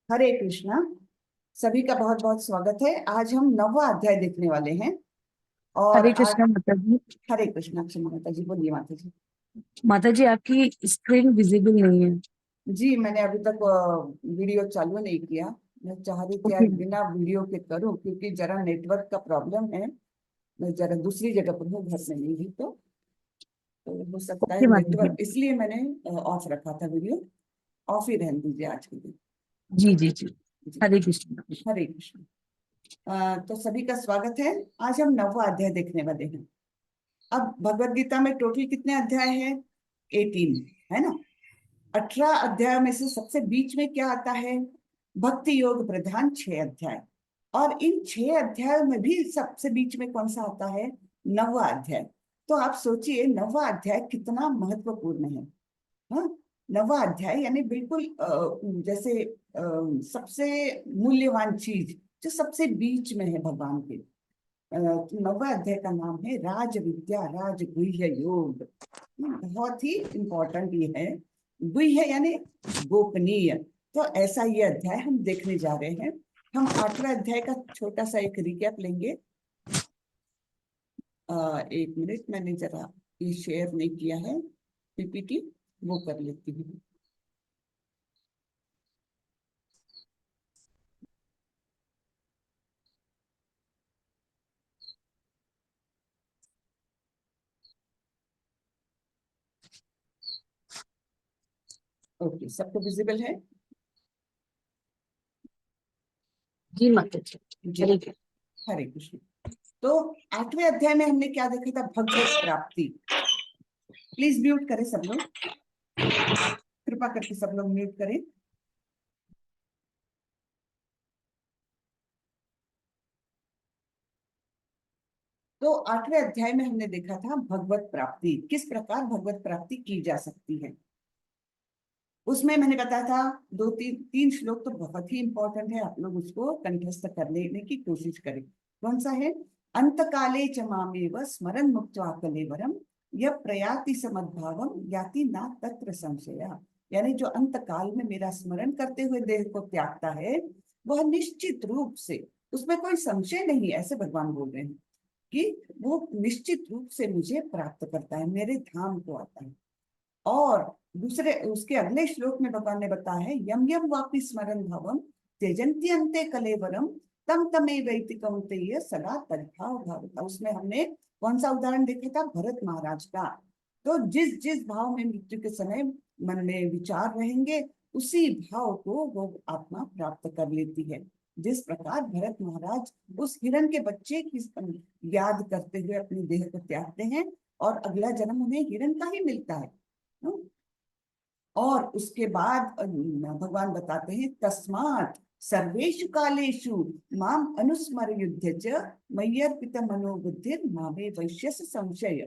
हरे कृष्णा। सभी का बहुत बहुत स्वागत है। आज हम 9वां अध्याय देखने वाले हैं। और हरे आज कृष्णा माता जी। हरे कृष्णा। अच्छा माता जी, बोलिए माता जी। माता जी, आपकी स्क्रीन विजिबल नहीं है। जी, मैंने अभी तक वीडियो चालू नहीं किया। मैं चाह रही थी ओके। आज बिना वीडियो के करूं, क्योंकि जरा नेटवर्क का प्रॉब्लम है। मैं जरा दूसरी जगह पर हूँ, घर में नहीं हूँ, तो हो सकता है ओके माता जी। नेटवर्क, इसलिए मैंने ऑफ रखा था वीडियो। ऑफ ही रहने दीजिए आज के दिन। जी जी जी। जी। हरे कृष्णा। हरे कृष्ण। तो सभी का स्वागत है। आज हम 9वां अध्याय देखने वाले हैं। अब भगवत गीता में टोटल कितने अध्याय हैं? 18, है ना। 18 अध्यायों में से सबसे बीच में क्या आता है? भक्ति योग प्रधान 6 अध्याय। और इन 6 अध्यायों में भी सबसे बीच में कौन सा आता है? 9वां अध्याय। तो आप सोचिए 9वां अध्याय कितना महत्वपूर्ण है। हाँ, 9वां अध्याय यानी बिल्कुल जैसे सबसे मूल्यवान चीज जो सबसे बीच में है भगवान के। 9वां अध्याय का नाम है राज विद्या राज गुह्य योग। बहुत ही इंपॉर्टेंट ये है। गुह्य यानी गोपनीय। तो ऐसा ये अध्याय हम देखने जा रहे हैं। हम 8वें अध्याय का छोटा सा एक रिकैप लेंगे। एक मिनट, मैंने जरा ये शेयर नहीं किया है पीपीटी, वो कर लेती हूँ। ओके, सबको विजिबल है? जी माता जी। जी। हरे कृष्ण। हरे कृष्ण। तो 8वें अध्याय में हमने क्या देखा था? भगवत प्राप्ति। प्लीज म्यूट करें सब लोग, कृपा करके सब लोग म्यूट करें। तो 8वें अध्याय में हमने देखा था भगवत प्राप्ति, किस प्रकार भगवत प्राप्ति की जा सकती है। उसमें मैंने बताया था दो तीन तीन श्लोक तो बहुत ही इंपॉर्टेंट है, आप लोग उसको कंठस्थ कर लेने की कोशिश करें। कौन सा है? अंत काले च मामेव स्मरन् मुक्त्वा कलेवरम यह प्रयाति समद्भावम याति ना तत्र संशय। यानी जो अंत काल में मेरा स्मरण करते हुए देह को त्यागता है, वह निश्चित रूप से, उसमें कोई संशय नहीं, ऐसे भगवान बोल रहे हैं कि वो निश्चित रूप से मुझे प्राप्त करता है, मेरे धाम को आता है। और दूसरे उसके अगले श्लोक में भगवान ने बताया है यम यम वापि स्मरण भवम त्यजन्ति अन्ते कलेवरम तम तमेवैति कौन्तेय सदा तद्भाव भवता। उसमें हमने कौन सा उदाहरण देखा था? भरत महाराज का। तो जिस जिस भाव में मृत्यु के समय मन में विचार रहेंगे, उसी भाव को वो आत्मा प्राप्त कर लेती है। जिस प्रकार भरत महाराज उस हिरण के बच्चे की याद करते हुए अपनी देह को त्यागते हैं, और अगला जन्म उन्हें हिरण का ही मिलता है। और उसके बाद भगवान बताते हैं तस्मात् सर्वेषु कालेषु माम अनुस्मर युद्ध च मय्यर्पित मनोबुद्धिर मामे वैश्यस संशय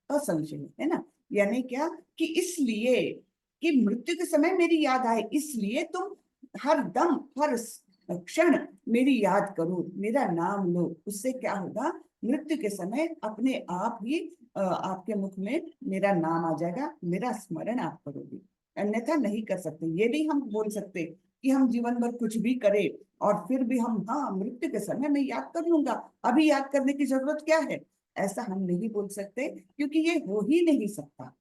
असंशय, है ना। यानी क्या कि इसलिए कि मृत्यु के समय मेरी याद आए, इसलिए तुम हर दम हर क्षण मेरी याद करो, मेरा नाम लो। उससे क्या होगा? मृत्यु के समय अपने आप ही आपके मुख में मेरा नाम आ जाएगा, मेरा स्मरण आप करोगे, अन्यथा नहीं कर सकते। ये भी हम बोल सकते कि हम जीवन भर कुछ भी करें और फिर भी हम, हाँ मृत्यु के समय मैं याद कर लूंगा, अभी याद करने की जरूरत क्या है, ऐसा हम नहीं बोल सकते, क्योंकि ये हो ही नहीं सकता।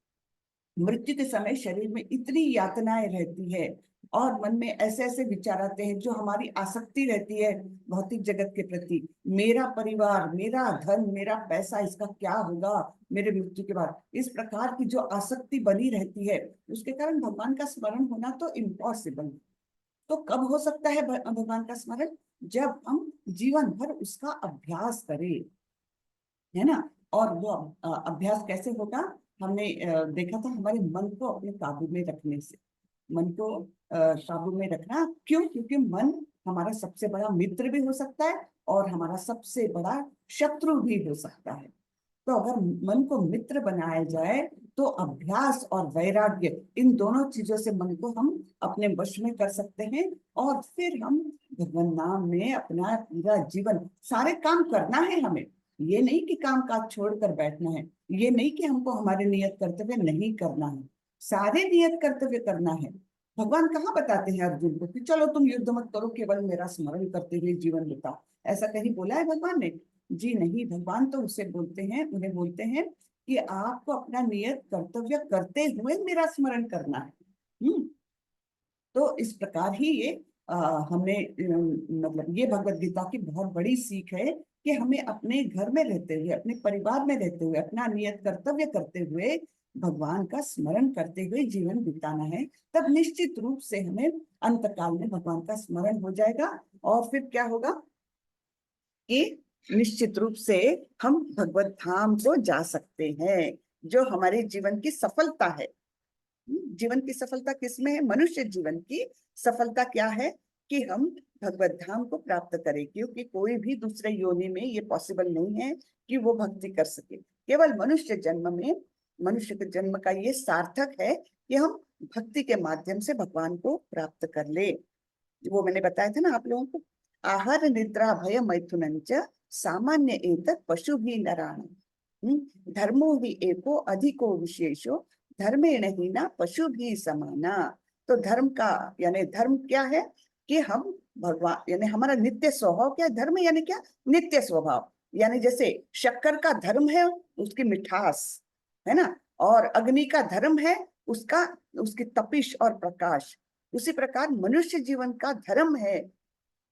मृत्यु के समय शरीर में इतनी यातनाएं रहती है, और मन में ऐसे ऐसे विचार आते हैं, जो हमारी आसक्ति रहती है भौतिक जगत के प्रति। मेरा परिवार, मेरा धन, मेरा पैसा, इसका क्या होगा मेरे मृत्यु के बाद, इस प्रकार की जो आसक्ति बनी रहती है, उसके कारण भगवान का स्मरण होना तो इम्पॉसिबल है। तो कब हो सकता है भगवान का स्मरण? जब हम जीवन भर उसका अभ्यास करें, है ना। और वो अभ्यास कैसे होगा? हमने देखा था हमारे मन को अपने काबू में रखने से। मन को काबू में रखना क्यों? क्योंकि मन हमारा सबसे बड़ा मित्र भी हो सकता है और हमारा सबसे बड़ा शत्रु भी हो सकता है। तो अगर मन को मित्र बनाया जाए, तो अभ्यास और वैराग्य, इन दोनों चीजों से मन को हम अपने वश में कर सकते हैं। और फिर हम भगवान नाम में अपना पूरा जीवन, सारे काम करना है हमें। ये नहीं कि काम काज छोड़कर बैठना है, ये नहीं कि हमको हमारे नियत कर्तव्य नहीं करना है, सारे नियत कर्तव्य करना है। भगवान कहाँ बताते हैं अर्जुन को कि चलो तुम युद्ध मत करो, केवल मेरा स्मरण करते हुए जीवन बिताओ? ऐसा कहीं बोला है भगवान ने? जी नहीं, भगवान तो उसे बोलते हैं, उन्हें बोलते हैं कि आपको अपना नियत कर्तव्य करते हुए मेरा स्मरण करना है। तो इस प्रकार ही ये हमें मतलब ये भगवत गीता की बहुत बड़ी सीख है कि हमें अपने घर में रहते हुए, अपने परिवार में रहते हुए, अपना नियत कर्तव्य करते हुए, भगवान का स्मरण करते हुए जीवन बिताना है। तब निश्चित रूप से हमें अंतकाल में भगवान का स्मरण हो जाएगा, और फिर क्या होगा कि निश्चित रूप से हम भगवत धाम को जा सकते हैं, जो हमारे जीवन की सफलता है। जीवन की सफलता किसमें है? मनुष्य जीवन की सफलता क्या है? कि हम भगवत धाम को प्राप्त करें, क्योंकि कोई भी दूसरे योनि में ये पॉसिबल नहीं है कि वो भक्ति कर सके। केवल मनुष्य जन्म में, मनुष्य के जन्म का ये सार्थक है कि हम भक्ति के माध्यम से भगवान को प्राप्त कर ले। वो मैंने बताया था ना आप लोगों को, आहार निद्रा भय मैथुनं च सामान्य एतत् पशु भी नराणाम्। धर्मो ही एको अधिको विशेषो धर्मेण ही ना पशु भी समाना। तो धर्म का यानी धर्म क्या है? कि हम भगवान यानी हमारा नित्य स्वभाव क्या है? धर्म यानी क्या? नित्य स्वभाव। यानी जैसे शक्कर का धर्म है उसकी मिठास, है ना, और अग्नि का धर्म है उसका उसकी तपिश और प्रकाश। उसी प्रकार मनुष्य जीवन का धर्म है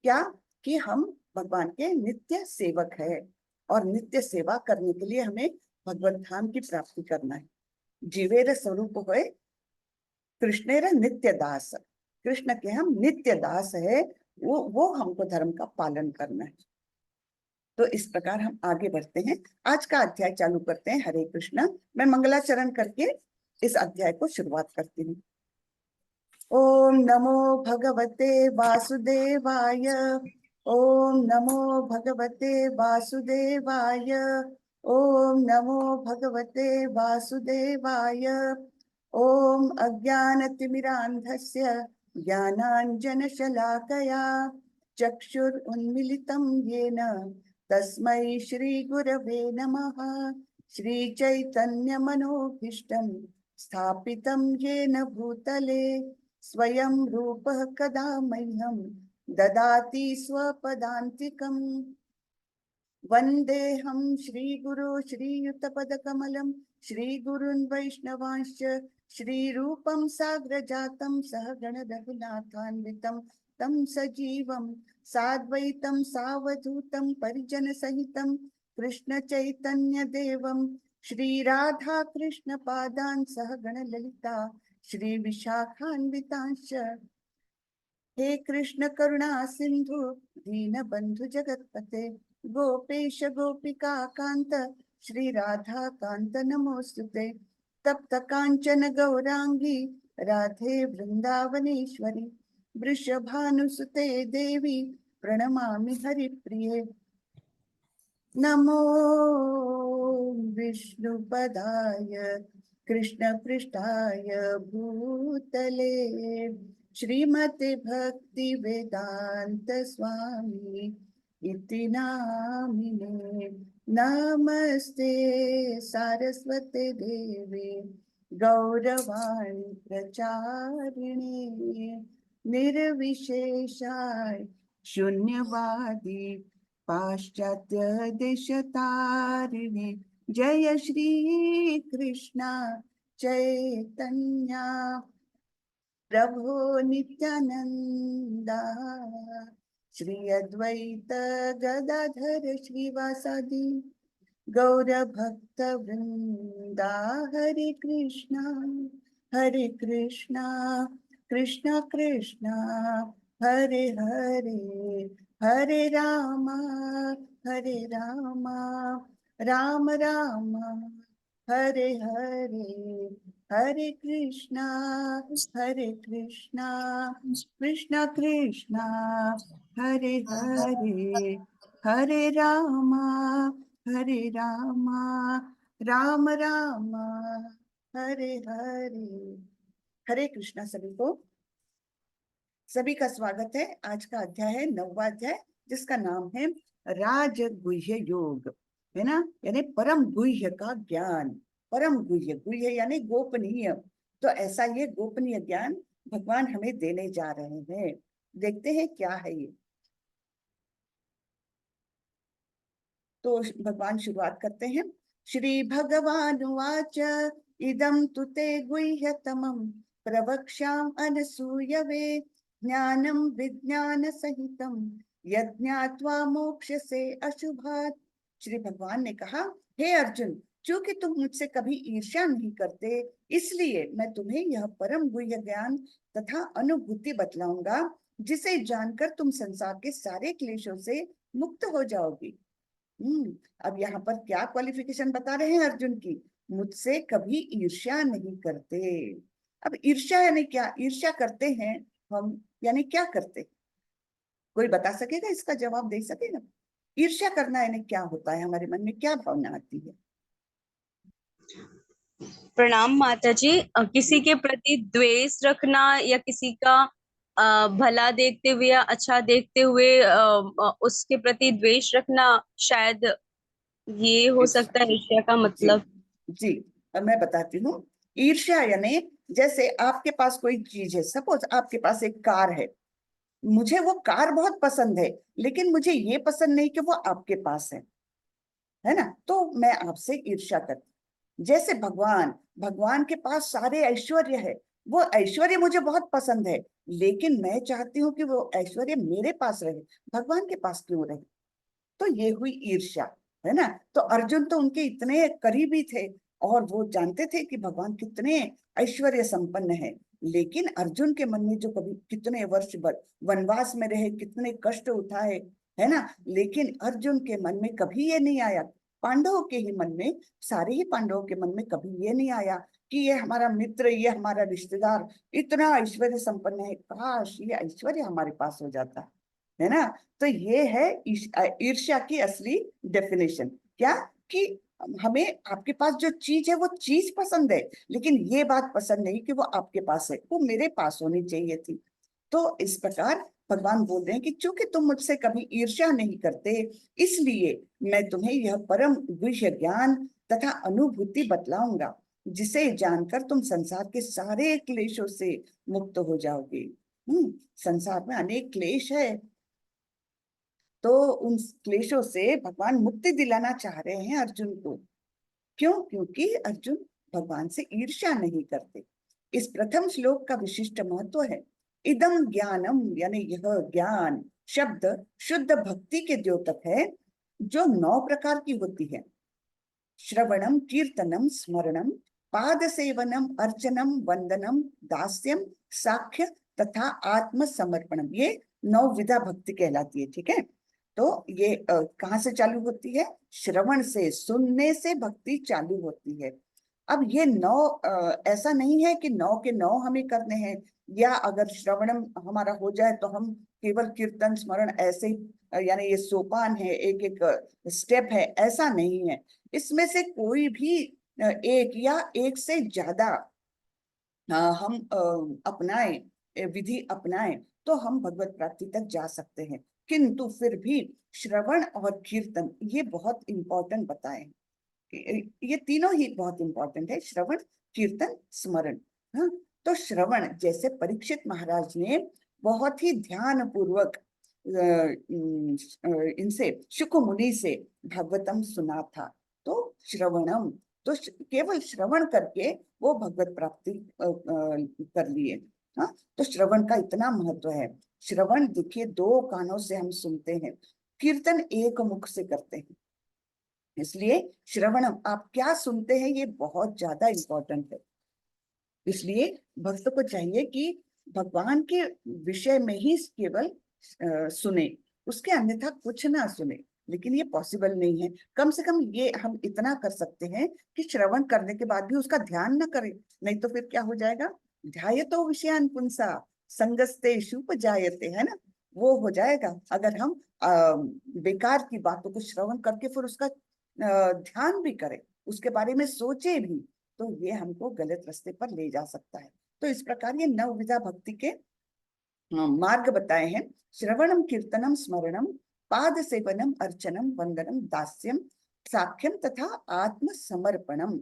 क्या? कि हम भगवान के नित्य सेवक है, और नित्य सेवा करने के लिए हमें भगवत धाम की प्राप्ति करना है। जीवेर स्वरूप होए कृष्णेर नित्य दास। कृष्ण के हम नित्य दास है, वो हमको धर्म का पालन करना है। तो इस प्रकार हम आगे बढ़ते हैं, आज का अध्याय चालू करते हैं। हरे कृष्ण। मैं मंगलाचरण करके इस अध्याय को शुरुआत करती हूँ। ओम नमो भगवते वासुदेवाय। ओम नमो भगवते वासुदेवाय। ओम नमो भगवते वासुदेवाय। ओम अज्ञानतिमिरान्धस्य ज्ञानाञ्जनशलाकया चक्षुरुन्मीलितं येन तस्मै श्रीगुरवे नमः। श्रीचैतन्यमनोभीष्टं स्थापितं येन भूतले स्वयं रूपः कदा मह्यं ददाति स्वपदान्तिकम्। वन्देऽहं श्रीगुरो श्रीयुतपदकमलं श्रीगुरुन् वैष्णवांश्च श्रीरूपं साग्रजातं सहगण रघुनाथान्वितं तं सजीवं साद्वैतं सावधूतं परिजनसहितं कृष्ण चैतन्य देवं श्रीराधा कृष्ण पादान् सहगण ललिता श्री विशाखान्वितांश्च। हे कृष्ण करुणा सिंधु दीनबंधु जगतपते गोपेश गोपिका कांत श्री राधा कांत नमोस्तुते। तप्त कांचन गौरांगी राधे वृंदावनेश्वरी वृषभानुसुते देवी प्रणमामि हरिप्रिये। नमो विष्णुपदाय कृष्णपृष्ठाय भूतले श्रीमते भक्ति वेदांत स्वामी इति नामिने। नमस्ते सारस्वते देवे गौरवाणी प्रचारिणे निर्विशेषाय शून्यवादी पाश्चात्य देशतारिणे। जय श्री कृष्ण चैतन्य प्रभो नित्यानंदा श्री अद्वैत गदाधर श्रीवासादि गौर भक्त वृंदा। हरे कृष्णा कृष्ण कृष्ण हरे हरे हरे रामा राम राम हरे हरे हरे कृष्णा कृष्ण कृष्ण हरे हरे हरे राम राम राम हरे हरे। हरे कृष्णा सभी को। सभी का स्वागत है। आज का अध्याय है 9वां अध्याय, जिसका नाम है राजगुह्य योग, है ना, यानी परम गुह्य का ज्ञान। परम गुह्य, गुह्य यानी गोपनीय। तो ऐसा ये गोपनीय ज्ञान भगवान हमें देने जा रहे हैं। देखते हैं क्या है ये। तो भगवान शुरुआत करते हैं। श्री भगवान उवाच इदं तु ते गुह्यतमं प्रवक्ष्याम अनसूयवे ज्ञानं विज्ञान सहितं यज्ञात्वा मोक्षसे अशुभात्। श्री भगवान ने कहा, हे अर्जुन, चूंकि तुम मुझसे कभी ईर्ष्या नहीं करते, इसलिए मैं तुम्हें यह परम गुह्य ज्ञान तथा अनुभूति बतलाऊंगा, जिसे जानकर तुम संसार के सारे क्लेशों से मुक्त हो जाओगी। अब यहाँ पर क्या क्वालिफिकेशन बता रहे हैं अर्जुन की? मुझसे कभी ईर्ष्या नहीं करते। अब ईर्ष्या यानी क्या? ईर्ष्या करते हैं हम यानी क्या करते? कोई बता सकेगा? इसका जवाब दे सकेगा? ईर्ष्या करना यानी क्या होता है? हमारे मन में क्या भावना आती है? प्रणाम माता जी। किसी के प्रति द्वेष रखना या किसी का भला देखते हुए या अच्छा देखते हुए उसके प्रति द्वेष रखना, शायद ये हो इस सकता है ईर्ष्या का जी मतलब। जी, अब मैं बताती हूँ। ईर्ष्या यानी जैसे आपके पास कोई चीज है, सपोज आपके पास एक कार है, मुझे वो कार बहुत पसंद है, लेकिन मुझे ये पसंद नहीं कि वो आपके पास है ना? तो मैं आपसे ईर्ष्या करती। जैसे भगवान, भगवान के पास सारे ऐश्वर्य है, वो ऐश्वर्य मुझे बहुत पसंद है, लेकिन मैं चाहती हूँ कि वो ऐश्वर्य मेरे पास रहे, भगवान के पास क्यों रहे? तो ये हुई ईर्ष्या, है ना? तो अर्जुन तो उनके इतने करीबी थे और वो जानते थे कि भगवान कितने ऐश्वर्य संपन्न है, लेकिन अर्जुन के मन में जो कभी कितने वर्ष वनवास में रहे, कितने कष्ट उठाए, है ना, लेकिन अर्जुन के मन में कभी ये नहीं आया, पांडवों के ही मन में, सारे ही पांडवों के मन में कभी ये नहीं आया कि ये हमारा मित्र, ये हमारा रिश्तेदार इतना ऐश्वर्य संपन्न है, काश ये ऐश्वर्य हमारे पास हो जाता, है ना? तो ये है ईर्ष्या की असली डेफिनेशन। क्या? कि हमें आपके पास जो चीज है वो चीज पसंद है, लेकिन ये बात पसंद नहीं कि वो आपके पास है, वो मेरे पास होनी चाहिए थी। तो इस प्रकार भगवान बोल रहे हैं कि चूंकि तुम मुझसे कभी ईर्ष्या नहीं करते, इसलिए मैं तुम्हें यह परम गुह्य ज्ञान तथा अनुभूति बतलाऊंगा, जिसे जानकर तुम संसार के सारे क्लेशों से मुक्त हो जाओगे। संसार में अनेक क्लेश है, तो उन क्लेशों से भगवान मुक्ति दिलाना चाह रहे हैं अर्जुन को। क्यों? क्योंकि अर्जुन भगवान से ईर्ष्या नहीं करते। इस प्रथम श्लोक का विशिष्ट महत्व है। इदम ज्ञानम यानी यह ज्ञान शब्द शुद्ध भक्ति के द्योतक है, जो 9 प्रकार की होती है। श्रवणम, कीर्तनम, स्मरणम, पाद सेवनम, अर्चनम, वंदनम, दास्यम, साख्य तथा आत्म समर्पणम, ये 9 विधा भक्ति कहलाती है। ठीक है? तो ये कहाँ से चालू होती है? श्रवण से, सुनने से भक्ति चालू होती है। अब ये 9 ऐसा नहीं है कि 9 के 9 हमें करने हैं, या अगर श्रवणम हमारा हो जाए तो हम केवल कीर्तन स्मरण ऐसे यानी ये सोपान है, एक एक स्टेप है, ऐसा नहीं है। इसमें से कोई भी एक या एक से ज्यादा हम अपनाएं, विधि अपनाएं, तो हम भगवत प्राप्ति तक जा सकते हैं। किंतु फिर भी श्रवण और कीर्तन ये बहुत इंपॉर्टेंट बताए हैं। ये तीनों ही बहुत इंपॉर्टेंट है, श्रवण, कीर्तन, स्मरण। हाँ, तो श्रवण, जैसे परीक्षित महाराज ने बहुत ही ध्यान पूर्वक इनसे शुक मुनि से भागवतम सुना था, तो श्रवणम, तो केवल श्रवण करके वो भगवत प्राप्ति कर लिए। हाँ, तो श्रवण का इतना महत्व है। श्रवण देखिए 2 कानों से हम सुनते हैं, कीर्तन एक मुख से करते हैं, इसलिए श्रवणम आप क्या सुनते हैं ये बहुत ज्यादा इंपॉर्टेंट है। इसलिए भक्त को चाहिए कि भगवान के विषय में ही केवल सुने, उसके अन्यथा कुछ ना सुने। लेकिन ये पॉसिबल नहीं है। कम से कम ये हम इतना कर सकते हैं कि श्रवण करने के बाद भी उसका ध्यान न करें, नहीं तो फिर क्या हो जाएगा? ध्यायतो विषयान पुंसा संगस्ते शुप जायते, है ना? वो हो जाएगा अगर हम बेकार की बातों को श्रवण करके फिर उसका ध्यान भी करें, उसके बारे में सोचे भी, तो ये हमको गलत रास्ते पर ले जा सकता है। तो इस प्रकार ये 9 विधा भक्ति के मार्ग बताए हैं। श्रवणम, कीर्तनम, स्मरणम, पाद सेवनम, अर्चनम, वंदनम, दास्यम, साख्यम तथा आत्म समर्पणम।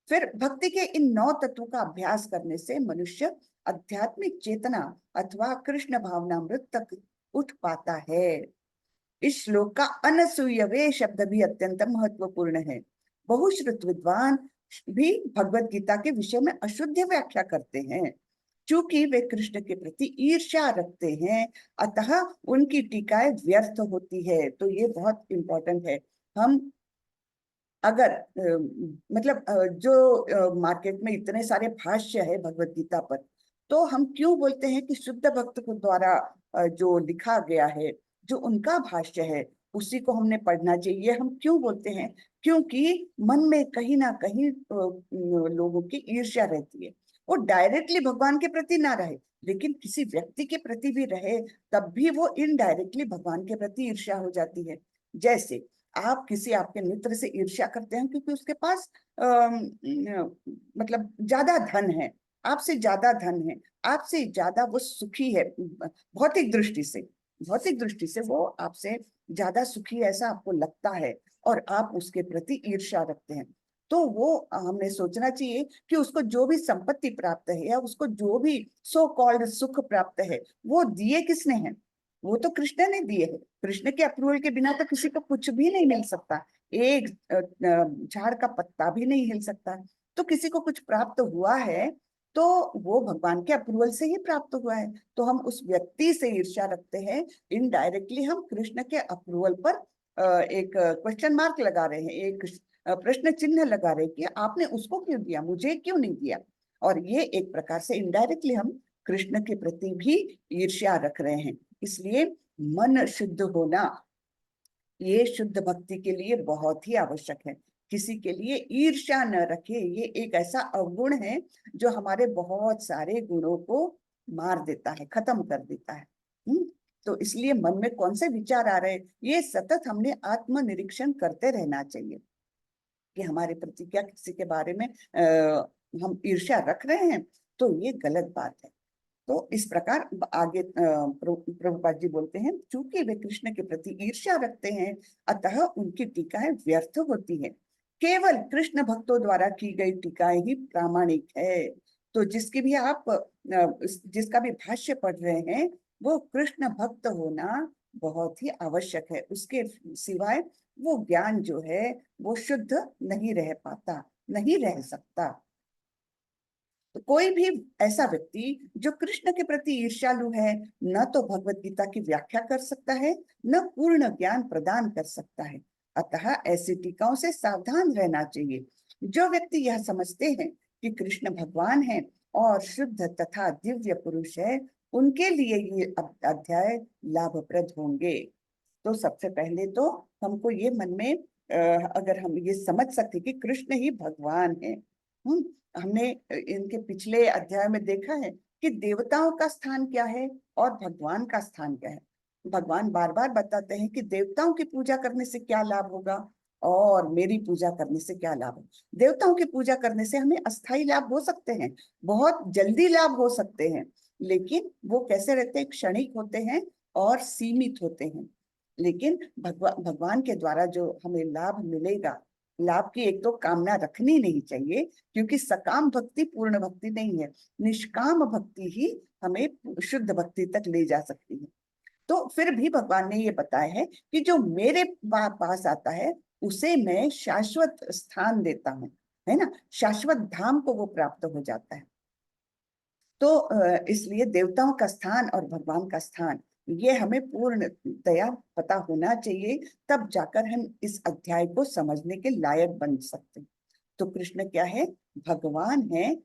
फिर भक्ति के इन 9 तत्वों का अभ्यास करने से मनुष्य आध्यात्मिक चेतना अथवा कृष्ण भावनामृत तक उठ पाता है। इस श्लोक का अनसूयवे शब्द भी अत्यंत महत्वपूर्ण है। बहुश्रुत विद्वान भी भगवत गीता के विषय में अशुद्ध व्याख्या करते हैं। चूंकि वे कृष्ण के प्रति ईर्ष्या रखते हैं, अतः उनकी टीकाएं व्यर्थ होती है। तो ये बहुत इंपॉर्टेंट है। हम अगर मतलब जो मार्केट में इतने सारे भाष्य है भगवत गीता पर, तो हम क्यों बोलते हैं कि शुद्ध भक्त को द्वारा जो लिखा गया है, जो उनका भाष्य है, उसी को हमने पढ़ना चाहिए। हम क्यों बोलते हैं? क्योंकि मन में कहीं ना कहीं लोगों की ईर्ष्या रहती है। वो डायरेक्टली भगवान के प्रति ना रहे, लेकिन किसी व्यक्ति के प्रति भी रहे, तब भी वो इनडायरेक्टली भगवान के प्रति ईर्ष्या हो जाती है। जैसे आप किसी आपके मित्र से ईर्ष्या करते हैं क्योंकि उसके पास मतलब ज्यादा धन है, आपसे ज्यादा धन है, आपसे ज्यादा वो सुखी है। भौतिक दृष्टि से, भौतिक दृष्टि से वो आपसे ज्यादा सुखी है, ऐसा आपको लगता है, और आप उसके प्रति ईर्ष्या रखते हैं। तो वो हमें सोचना चाहिए कि उसको जो भी संपत्ति प्राप्त है या उसको जो भी सो कॉल्ड सुख प्राप्त है, वो दिए किसने हैं? वो तो कृष्ण ने दिए हैं। कृष्ण के अप्रूवल के बिना तो किसी को कुछ भी नहीं मिल सकता। एक झाड़ का पत्ता भी नहीं हिल सकता। तो किसी को कुछ प्राप्त हुआ है तो वो भगवान के अप्रूवल से ही प्राप्त हुआ है। तो हम उस व्यक्ति से ईर्ष्या रखते हैं, इनडायरेक्टली हम कृष्ण के अप्रूवल पर एक क्वेश्चन मार्क लगा रहे हैं, एक प्रश्न चिन्ह लगा रहे हैं कि आपने उसको क्यों दिया, मुझे क्यों नहीं दिया। और ये एक प्रकार से इनडायरेक्टली हम कृष्ण के प्रति भी ईर्ष्या रख रहे हैं। इसलिए मन शुद्ध होना ये शुद्ध भक्ति के लिए बहुत ही आवश्यक है। किसी के लिए ईर्ष्या न रखे, ये एक ऐसा अवगुण है जो हमारे बहुत सारे गुणों को मार देता है, खत्म कर देता है। तो इसलिए मन में कौन से विचार आ रहे हैं, ये सतत हमने आत्मनिरीक्षण करते रहना चाहिए कि हमारे प्रति क्या किसी के बारे में हम ईर्ष्या रख रहे हैं, तो ये गलत बात है। तो इस प्रकार आगे प्रभुपाद जी बोलते हैं, चूंकि वे कृष्ण के प्रति ईर्ष्या रखते हैं, अतः उनकी टीकाएं व्यर्थ होती हैं। केवल कृष्ण भक्तों द्वारा की गई टीकाएं ही प्रामाणिक है। तो जिसकी भी आप जिसका भी भाष्य पढ़ रहे हैं, वो कृष्ण भक्त होना बहुत ही आवश्यक है। उसके सिवाय वो ज्ञान जो है वो शुद्ध नहीं रह पाता, नहीं रह सकता। तो कोई भी ऐसा व्यक्ति जो कृष्ण के प्रति ईर्ष्यालु है, न तो भगवत गीता की व्याख्या कर सकता है, न पूर्ण ज्ञान प्रदान कर सकता है। अतः ऐसी टीकाओं से सावधान रहना चाहिए। जो व्यक्ति यह समझते हैं कि कृष्ण भगवान है और शुद्ध तथा दिव्य पुरुष है, उनके लिए ये अध्याय लाभप्रद होंगे। तो सबसे पहले तो हमको ये मन में अगर हम ये समझ सकते कि कृष्ण ही भगवान है। हमने इनके पिछले अध्याय में देखा है कि देवताओं का स्थान क्या है और भगवान का स्थान क्या है। भगवान बार बार बताते हैं कि देवताओं की पूजा करने से क्या लाभ होगा और मेरी पूजा करने से क्या लाभ होगा। देवताओं की पूजा करने से हमें अस्थायी लाभ हो सकते हैं, बहुत जल्दी लाभ हो सकते हैं, लेकिन वो कैसे रहते हैं, क्षणिक होते हैं और सीमित होते हैं। लेकिन भगवान के द्वारा जो हमें लाभ मिलेगा, लाभ की एक तो कामना रखनी नहीं चाहिए, क्योंकि सकाम भक्ति पूर्ण भक्ति नहीं है। निष्काम भक्ति ही हमें शुद्ध भक्ति तक ले जा सकती है। तो फिर भी भगवान ने ये बताया है कि जो मेरे पास आता है उसे मैं शाश्वत स्थान देता हूँ, है ना, शाश्वत धाम को वो प्राप्त हो जाता है। तो इसलिए देवताओं का स्थान और भगवान का स्थान ये हमें पूर्णतया पता होना चाहिए, तब जाकर हम इस अध्याय को समझने के लायक बन सकते हैं। तो कृष्ण क्या है, भगवान है,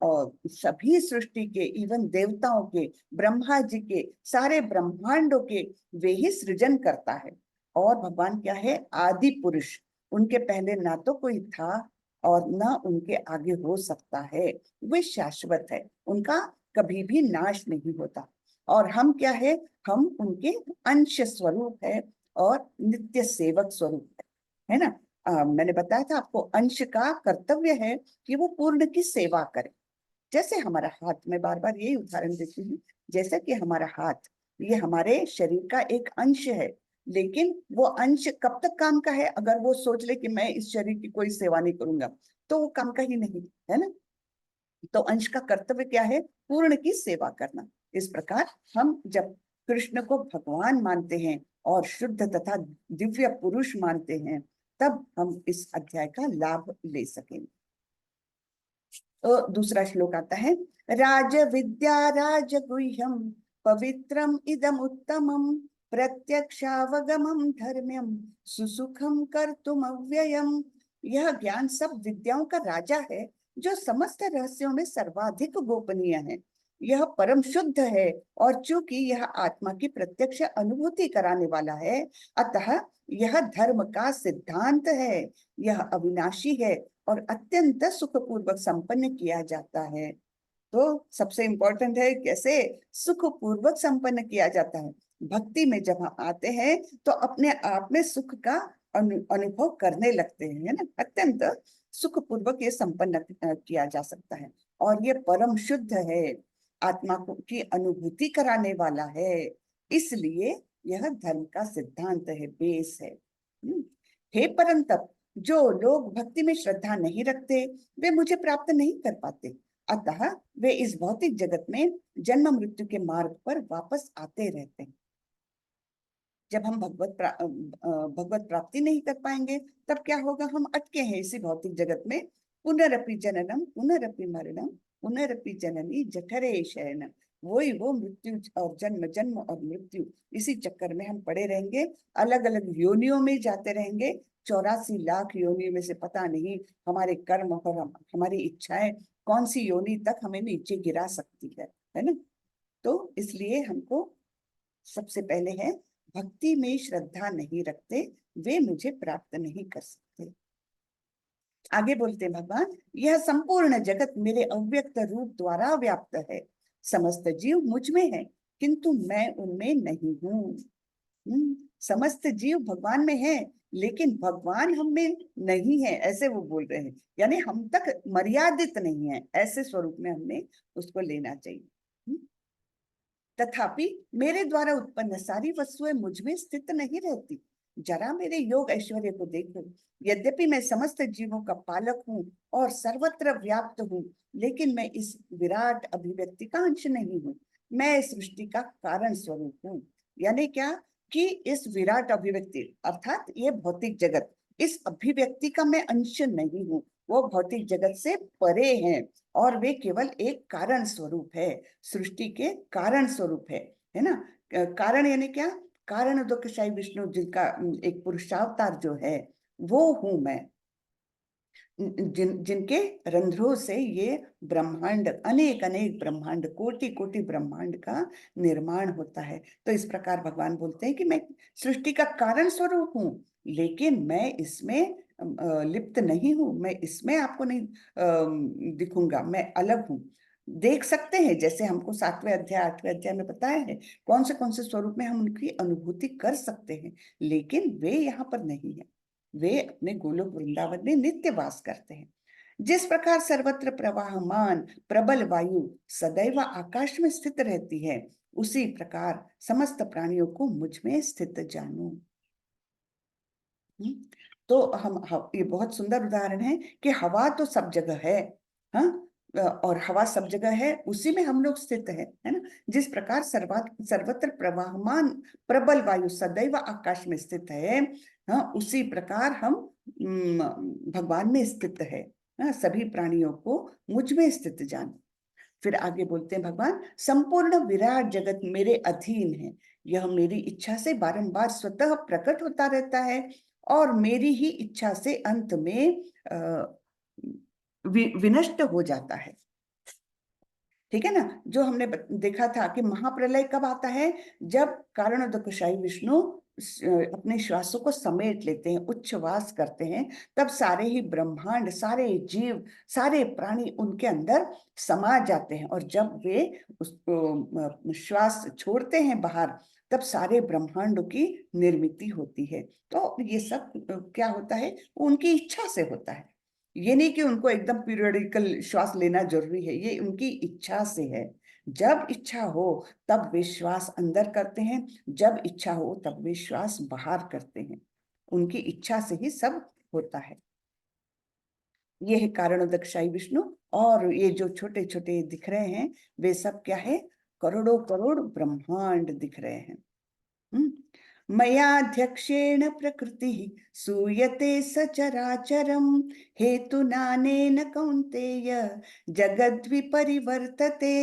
और सभी सृष्टि के, इवन देवताओं के, ब्रह्मा जी के, सारे ब्रह्मांडों के वे ही सृजन करता है। और भगवान क्या है, आदि पुरुष, उनके पहले ना तो कोई था और ना उनके आगे हो सकता है। वे शाश्वत है, उनका कभी भी नाश नहीं होता। और हम क्या है, हम उनके अंश स्वरूप है और नित्य सेवक स्वरूप है ना। मैंने बताया था आपको, अंश का कर्तव्य है कि वो पूर्ण की सेवा करे। जैसे हमारा हाथ, मैं बार बार यही उदाहरण देती हूँ, जैसे कि हमारा हाथ ये हमारे शरीर का एक अंश है, लेकिन वो अंश कब तक काम का है, अगर वो सोच ले कि मैं इस शरीर की कोई सेवा नहीं करूंगा, तो वो काम का ही नहीं है ना। तो अंश का कर्तव्य क्या है? पूर्ण की सेवा करना। इस प्रकार हम जब कृष्ण को भगवान मानते हैं और शुद्ध तथा दिव्य पुरुष मानते हैं, तब हम इस अध्याय का लाभ ले सकेंगे। तो दूसरा श्लोक आता है, राज विद्या राजगुह्यम पवित्रम इदम उत्तमम प्रत्यक्षावगमम धर्म्यम सुसुखम कर्तुम अव्ययम। यह ज्ञान सब विद्याओं का राजा है, जो समस्त रहस्यों में सर्वाधिक गोपनीय है। यह परम शुद्ध है, और चूंकि यह आत्मा की प्रत्यक्ष अनुभूति कराने वाला है, अतः यह धर्म का सिद्धांत है। यह अविनाशी है और अत्यंत सुखपूर्वक संपन्न किया जाता है। तो सबसे इंपॉर्टेंट है कैसे सुखपूर्वक संपन्न किया जाता है। भक्ति में जब हम आते हैं तो अपने आप में सुख का अनुभव करने लगते हैं, है ना। अत्यंत सुखपूर्वक ये संपन्न किया जा सकता है, और ये परम शुद्ध है, आत्मा को की अनुभूति कराने वाला है। इसलिए यह धर्म का सिद्धांत है, बेस है। हे परंतप, जो लोग भक्ति में श्रद्धा नहीं रखते, वे मुझे प्राप्त नहीं कर पाते। अतः वे इस भौतिक जगत में जन्म मृत्यु के मार्ग पर वापस आते रहते हैं। जब हम भगवत प्राप्ति नहीं कर पाएंगे, तब क्या होगा? हम अटके हैं इसी भौतिक जगत में। पुनरपि जननम पुनरपि मरणम पुनरपि जननी जठरे शयनम। वही वो मृत्यु और जन्म, जन्म और मृत्यु, इसी चक्कर में हम पड़े रहेंगे। अलग अलग योनियों में जाते रहेंगे। 84 लाख योनियों में से पता नहीं हमारे कर्म और हमारी इच्छाएं कौन सी योनि तक हमें नीचे गिरा सकती है ना। तो इसलिए हमको सबसे पहले है, भक्ति में श्रद्धा नहीं रखते वे मुझे प्राप्त नहीं कर सकते। आगे बोलते हैं भगवान, यह संपूर्ण जगत मेरे अव्यक्त रूप द्वारा व्याप्त है। समस्त जीव मुझ में है, किंतु मैं उनमें नहीं हूँ। समस्त जीव भगवान में है, लेकिन भगवान हम में नहीं है, ऐसे वो बोल रहे हैं। यानी हम तक मर्यादित नहीं है, ऐसे स्वरूप में हमने उसको लेना चाहिए। तथापि मेरे द्वारा उत्पन्न सारी वस्तुएं मुझ में स्थित नहीं रहती। जरा मेरे योग ऐश्वर्य को देखो। यद्यपि मैं समस्त जीवों का पालक हूँ और सर्वत्र व्याप्त हूँ, लेकिन मैं इस विराट अभिव्यक्ति का अंश नहीं हूँ। मैं इस सृष्टि का कारण स्वरूप हूँ। यानी क्या कि इस विराट अभिव्यक्ति अर्थात ये भौतिक जगत, इस अभिव्यक्ति का मैं अंश नहीं हूँ। वो भौतिक जगत से परे हैं और वे केवल एक कारण स्वरूप है, सृष्टि के कारण स्वरूप है ना। कारण यानी क्या? कारण दुखशाई विष्णु, जिनका एक पुरुषावतार जो है वो हूं मैं। जिनके रंध्रों से ये ब्रह्मांड, अनेक अनेक ब्रह्मांड, कोटि कोटि ब्रह्मांड का निर्माण होता है। तो इस प्रकार भगवान बोलते हैं कि मैं सृष्टि का कारण स्वरूप हूँ, लेकिन मैं इसमें लिप्त नहीं हूँ। मैं इसमें आपको नहीं दिखूंगा, मैं अलग हूँ। देख सकते हैं, जैसे हमको 7वें अध्याय 8वें अध्याय में बताया है कौन से स्वरूप में हम उनकी अनुभूति कर सकते हैं, लेकिन वे यहाँ पर नहीं है। वे अपने गोलोक वृंदावन में नित्य वास करते हैं। जिस प्रकार सर्वत्र प्रवाहमान प्रबल वायु सदैव आकाश में स्थित रहती है, उसी प्रकार समस्त प्राणियों को मुझ में स्थित जानो। तो ये बहुत सुंदर उदाहरण है कि हवा तो सब जगह है, हाँ, और हवा सब जगह है, उसी में हम लोग स्थित है ना। जिस प्रकार सर्वत्र प्रवाहमान प्रबल वायु सदैव आकाश में स्थित है, हाँ, उसी प्रकार हम भगवान में स्थित है। हाँ, सभी प्राणियों को मुझ में स्थित जान। फिर आगे बोलते हैं भगवान, संपूर्ण विराट जगत मेरे अधीन है। यह मेरी इच्छा से बारंबार स्वतः प्रकट होता रहता है, और मेरी ही इच्छा से अंत में विनष्ट हो जाता है। ठीक है ना। जो हमने देखा था कि महाप्रलय कब आता है? जब कारण दुखशाई विष्णु अपने श्वासों को समेट लेते हैं, उच्छ्वास करते हैं, तब सारे ही ब्रह्मांड, सारे जीव, सारे प्राणी उनके अंदर समा जाते हैं। और जब वे उसको श्वास छोड़ते हैं बाहर, तब सारे ब्रह्मांडों की निर्मिति होती है। तो ये सब क्या होता है? उनकी इच्छा से होता है। ये नहीं कि उनको एकदम पीरियडिकल श्वास लेना जरूरी है, ये उनकी इच्छा से है। जब इच्छा हो तब वे श्वास अंदर करते हैं, जब इच्छा हो तब वे श्वास बाहर करते हैं। उनकी इच्छा से ही सब होता है। ये है कारणोदकशाही विष्णु। और ये जो छोटे छोटे दिख रहे हैं वे सब क्या है, करोड़ों करोड़ ब्रह्मांड दिख रहे हैं। मयाध्यक्षेण प्रकृति सूयते सचराचरम हेतुनानेन कौन्तेय जगद्विपरिवर्तते।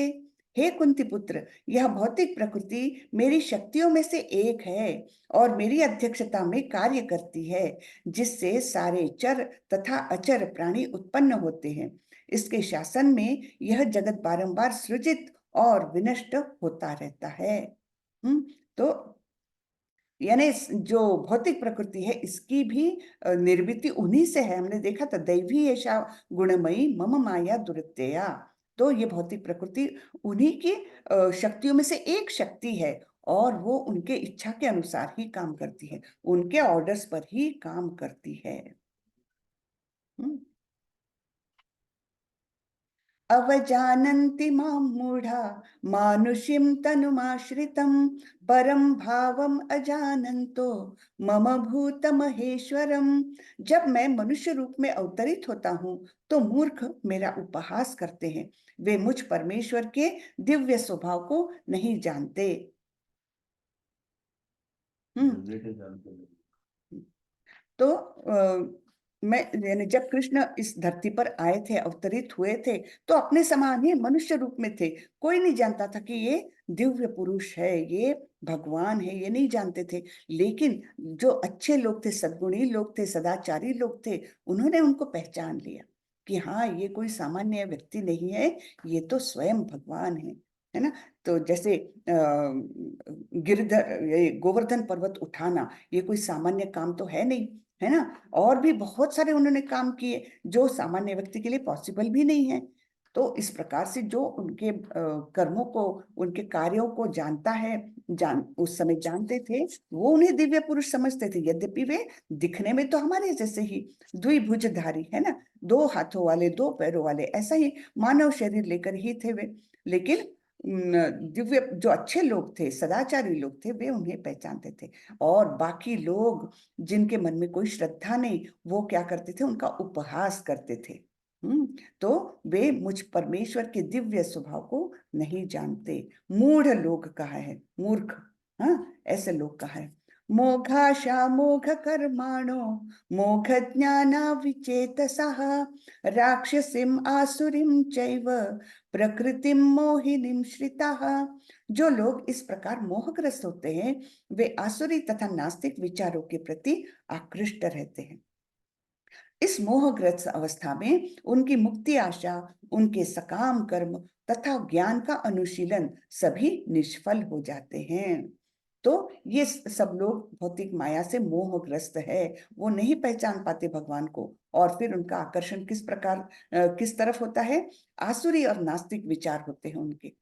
हे कुंती पुत्र, यह भौतिक प्रकृति मेरी शक्तियों में से एक है और मेरी अध्यक्षता में कार्य करती है, जिससे सारे चर तथा अचर प्राणी उत्पन्न होते हैं। इसके शासन में यह जगत बारंबार सृजित और विनष्ट होता रहता है। तो यानी जो भौतिक प्रकृति है इसकी भी निर्मिति उन्हीं से है। हमने देखा था, दैवी ऐसा गुणमयी मम माया दुरत्यया। तो ये भौतिक प्रकृति उन्हीं की शक्तियों में से एक शक्ति है और वो उनके इच्छा के अनुसार ही काम करती है, उनके ऑर्डर्स पर ही काम करती है। अवजानन्ति मां मूढ़ा मानुषीं तनुमाश्रितं परम भावम अजानन्तो मम भूत महेश्वरम। जब मैं मनुष्य रूप में अवतरित होता हूँ तो मूर्ख मेरा उपहास करते हैं, वे मुझ परमेश्वर के दिव्य स्वभाव को नहीं जानते। तो मैं यानी जब कृष्ण इस धरती पर आए थे, अवतरित हुए थे, तो अपने समान ही मनुष्य रूप में थे। कोई नहीं जानता था कि ये दिव्य पुरुष है, ये भगवान है, ये नहीं जानते थे। लेकिन जो अच्छे लोग थे, सद्गुणी लोग थे, सदाचारी लोग थे, उन्होंने उनको पहचान लिया कि हाँ, ये कोई सामान्य व्यक्ति नहीं है, ये तो स्वयं भगवान है ना। तो जैसे गिरधर, ये गोवर्धन पर्वत उठाना, ये कोई सामान्य काम तो है नहीं, है ना। और भी बहुत सारे उन्होंने काम किए जो सामान्य व्यक्ति के लिए पॉसिबल भी नहीं है। तो इस प्रकार से जो उनके कर्मों को, उनके कार्यों को जानता है, उस समय जानते थे, वो उन्हें दिव्य पुरुष समझते थे। यद्यपि वे दिखने में तो हमारे जैसे ही द्विभुजधारी, है ना, 2 हाथों वाले, 2 पैरों वाले, ऐसा ही मानव शरीर लेकर ही थे वे। लेकिन दिव्य जो अच्छे लोग थे, सदाचारी लोग थे, वे उन्हें पहचानते थे। और बाकी लोग जिनके मन में कोई श्रद्धा नहीं, वो क्या करते थे, उनका उपहास करते थे। तो वे मुझ परमेश्वर के दिव्य स्वभाव को नहीं जानते। मूढ़ लोग कहा है, मूर्ख, हाँ, ऐसे लोग कहा है। मोघाशा मोघ कर्माणो मोघ ज्ञाना विचेतसः राक्षसीम आसुरीम चैव प्रकृतिम मोहिनीम श्रिताः। जो लोग इस प्रकार मोहग्रस्त होते हैं वे आसुरी तथा नास्तिक विचारों के प्रति आकृष्ट रहते हैं। इस मोहग्रस्त अवस्था में उनकी मुक्ति आशा, उनके सकाम कर्म तथा ज्ञान का अनुशीलन सभी निष्फल हो जाते हैं। तो ये सब लोग भौतिक माया से मोहग्रस्त है, वो नहीं पहचान पाते भगवान को। और फिर उनका आकर्षण किस प्रकार, किस तरफ होता है, आसुरी और नास्तिक विचार होते हैं उनके।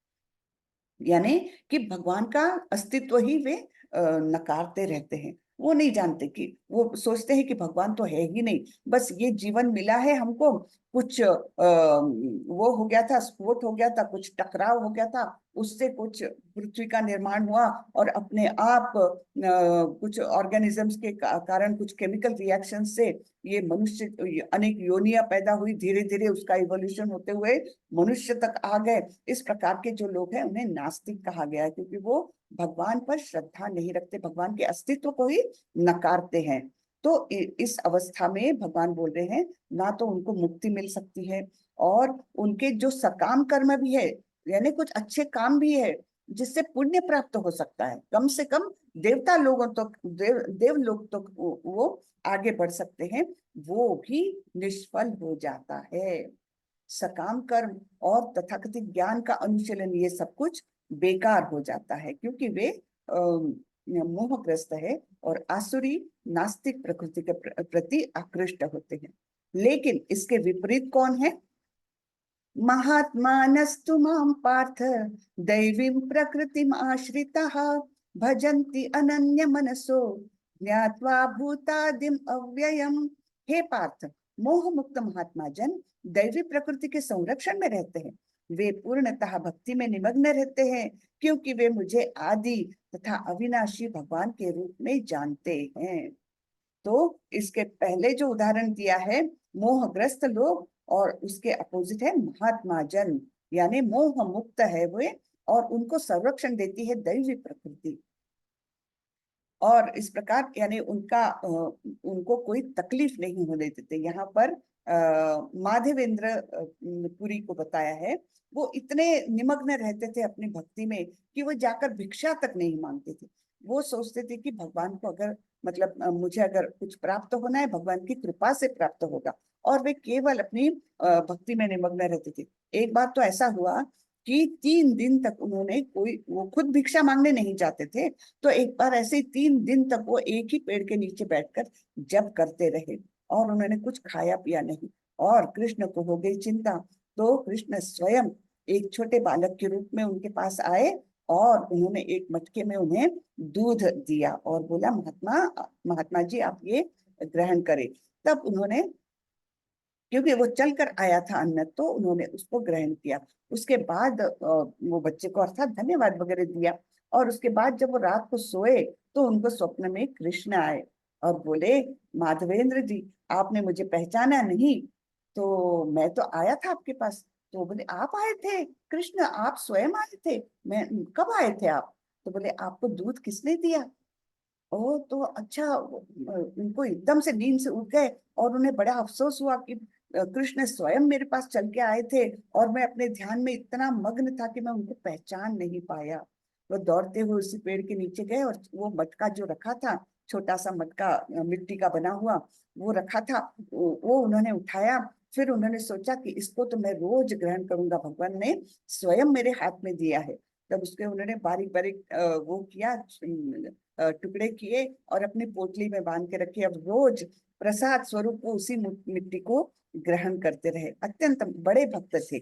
यानी कि भगवान का अस्तित्व ही वे नकारते रहते हैं। वो नहीं जानते कि, वो सोचते हैं कि भगवान तो है ही नहीं, बस ये जीवन मिला है हमको, कुछ वो हो गया था, स्फोट हो गया था, कुछ टकराव हो गया था, उससे कुछ पृथ्वी का निर्माण हुआ और अपने आप कुछ ऑर्गेनिजम्स के कारण, कुछ केमिकल रिएक्शन से ये मनुष्य, अनेक योनियां पैदा हुई, धीरे धीरे उसका इवोल्यूशन होते हुए मनुष्य तक आ गए। इस प्रकार के जो लोग हैं उन्हें नास्तिक कहा गया है, क्योंकि वो भगवान पर श्रद्धा नहीं रखते, भगवान के अस्तित्व को ही नकारते हैं। तो इस अवस्था में भगवान बोल रहे हैं, ना तो उनको मुक्ति मिल सकती है, और उनके जो सकाम कर्म भी है, यानी कुछ अच्छे काम भी है जिससे पुण्य प्राप्त हो सकता है, कम से कम देवता लोगों तक, देव लोग तक वो आगे बढ़ सकते हैं, वो भी निष्फल हो जाता है। सकाम कर्म और तथाकथित ज्ञान का अनुशीलन, ये सब कुछ बेकार हो जाता है, क्योंकि वे मोहग्रस्त है और आसुरी नास्तिक प्रकृति के प्रति आकृष्ट होते हैं। लेकिन इसके विपरीत कौन है, महात्मानस्तु मां पार्थ दैवीं प्रकृतिम आश्रिताः भजन्ति अनन्य मनसो ज्ञात्वा भूतादिम अव्ययम। हे पार्थ, मोह मुक्त महात्मा जन दैवी प्रकृति के संरक्षण में रहते हैं। वे पूर्णतः भक्ति में निमग्न रहते हैं, क्योंकि वे मुझे आदि तथा अविनाशी भगवान के रूप में जानते हैं। तो इसके पहले जो उदाहरण दिया है मोहग्रस्त लोग, और उसके अपोजिट है महात्मा जन, यानी मोह मुक्त है वे, और उनको संरक्षण देती है दैवी प्रकृति। और इस प्रकार यानी उनको कोई तकलीफ नहीं होने देते। यहाँ पर माधवेंद्र पुरी को बताया है, वो इतने निमग्न रहते थे अपनी भक्ति में कि वो जाकर भिक्षा तक नहीं मांगते थे। वो सोचते थे कि भगवान को अगर मतलब मुझे अगर कुछ प्राप्त होना है, भगवान की कृपा से प्राप्त होगा, और वे केवल अपनी भक्ति में निमग्न रहते थे। एक बार तो ऐसा हुआ कि 3 दिन तक उन्होंने वो खुद भिक्षा मांगने नहीं जाते थे, तो एक बार ऐसे ही 3 दिन तक वो एक ही पेड़ के नीचे बैठकर जप करते रहे, और उन्होंने कुछ खाया पिया नहीं। और कृष्ण को हो गई चिंता, तो कृष्ण स्वयं एक छोटे बालक के रूप में उनके पास आए, और उन्होंने एक मटके में उन्हें दूध दिया और बोला, महात्मा जी आप ये ग्रहण करें। तब उन्होंने, क्योंकि वो चलकर आया था अन्न, तो उन्होंने उसको ग्रहण किया। उसके बाद वो बच्चे को अर्थात धन्यवाद वगैरह दिया, और उसके बाद जब वो रात को सोए तो उनको स्वप्न में कृष्ण आए और बोले, माधवेंद्र जी आपने मुझे पहचाना नहीं, तो मैं तो आया था आपके पास। तो बोले, आप आए थे कृष्ण, आप स्वयं आए थे? मैं, कब आए थे आप? तो बोले, आपको दूध किसने दिया? ओ, तो अच्छा, उनको एकदम से नींद से उठ गए, और उन्हें बड़ा अफसोस हुआ कि कृष्ण स्वयं मेरे पास चल के आए थे, और मैं अपने ध्यान में इतना मग्न था कि मैं उनको पहचान नहीं पाया। वो दौड़ते हुए उसी पेड़ के नीचे गए, और वो मटका जो रखा था, छोटा सा मटका मिट्टी का बना हुआ, वो रखा था, वो उन्होंने उठाया। फिर उन्होंने सोचा कि इसको तो मैं रोज ग्रहण करूंगा, भगवान ने स्वयं मेरे हाथ में दिया है। तब उसके उन्होंने बारीक बारीक वो किया, टुकड़े किए और अपनी पोटली में बांध के रखे। अब रोज प्रसाद स्वरूप वो उसी मिट्टी को ग्रहण करते रहे। अत्यंत बड़े भक्त थे।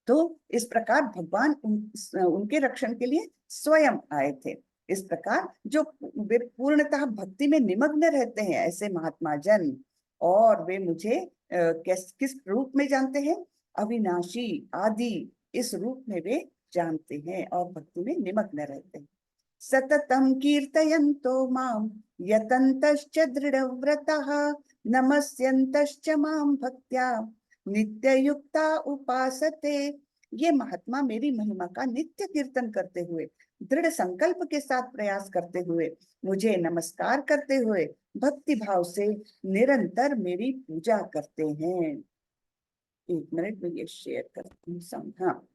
तो इस प्रकार भगवान उनके रक्षण के लिए स्वयं आए थे। इस प्रकार जो वे पूर्णतः भक्ति में निमग्न रहते हैं, ऐसे महात्मा जन, और वे मुझे किस रूप में जानते हैं? अविनाशी, आदि, इस रूप में वे जानते हैं और भक्ति में निमग्न रहते हैं। सततं कीर्तयन्तो मां यतन्तश्च दृढव्रतः नमस्यन्तश्च मां भक्त्या नित्ययुक्ता उपासते। ये महात्मा मेरी महिमा का नित्य कीर्तन करते हुए, दृढ़ संकल्प के साथ प्रयास करते हुए, मुझे नमस्कार करते हुए, भक्ति भाव से निरंतर मेरी पूजा करते हैं। 1 मिनट में ये शेयर करती हूँ। हाँ,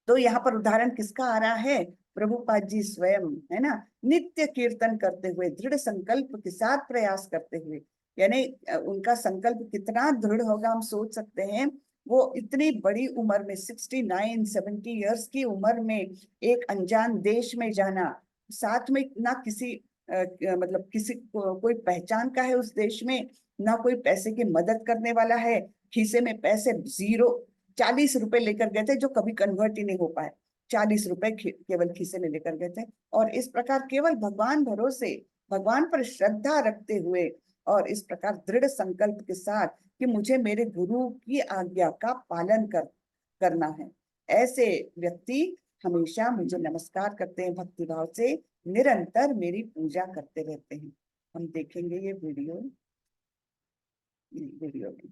तो यहाँ पर उदाहरण किसका आ रहा है? प्रभुपाद जी स्वयं, है ना, नित्य कीर्तन करते हुए, दृढ़ संकल्प के साथ प्रयास करते हुए। यानी उनका संकल्प कितना दृढ़ होगा हम सोच सकते हैं। वो इतनी बड़ी उम्र में, 69-70 ईयर्स की उम्र में, एक अनजान देश में जाना, साथ में ना किसी मतलब किसी कोई पहचान का है उस देश में, ना कोई पैसे की मदद करने वाला है, खीसे में पैसे जीरो, 40 रुपए लेकर गए थे जो कभी कन्वर्ट ही नहीं हो पाए। 40 रुपए केवल खीसे में लेकर गए थे, और इस प्रकार केवल भगवान भरोसे, भगवान पर श्रद्धा रखते हुए, और इस प्रकार दृढ़ संकल्प के साथ कि मुझे मेरे गुरु की आज्ञा का पालन करना है, ऐसे व्यक्ति हमेशा मुझे नमस्कार करते हैं, भक्ति भाव से निरंतर मेरी पूजा करते रहते हैं। हम देखेंगे ये वीडियो में।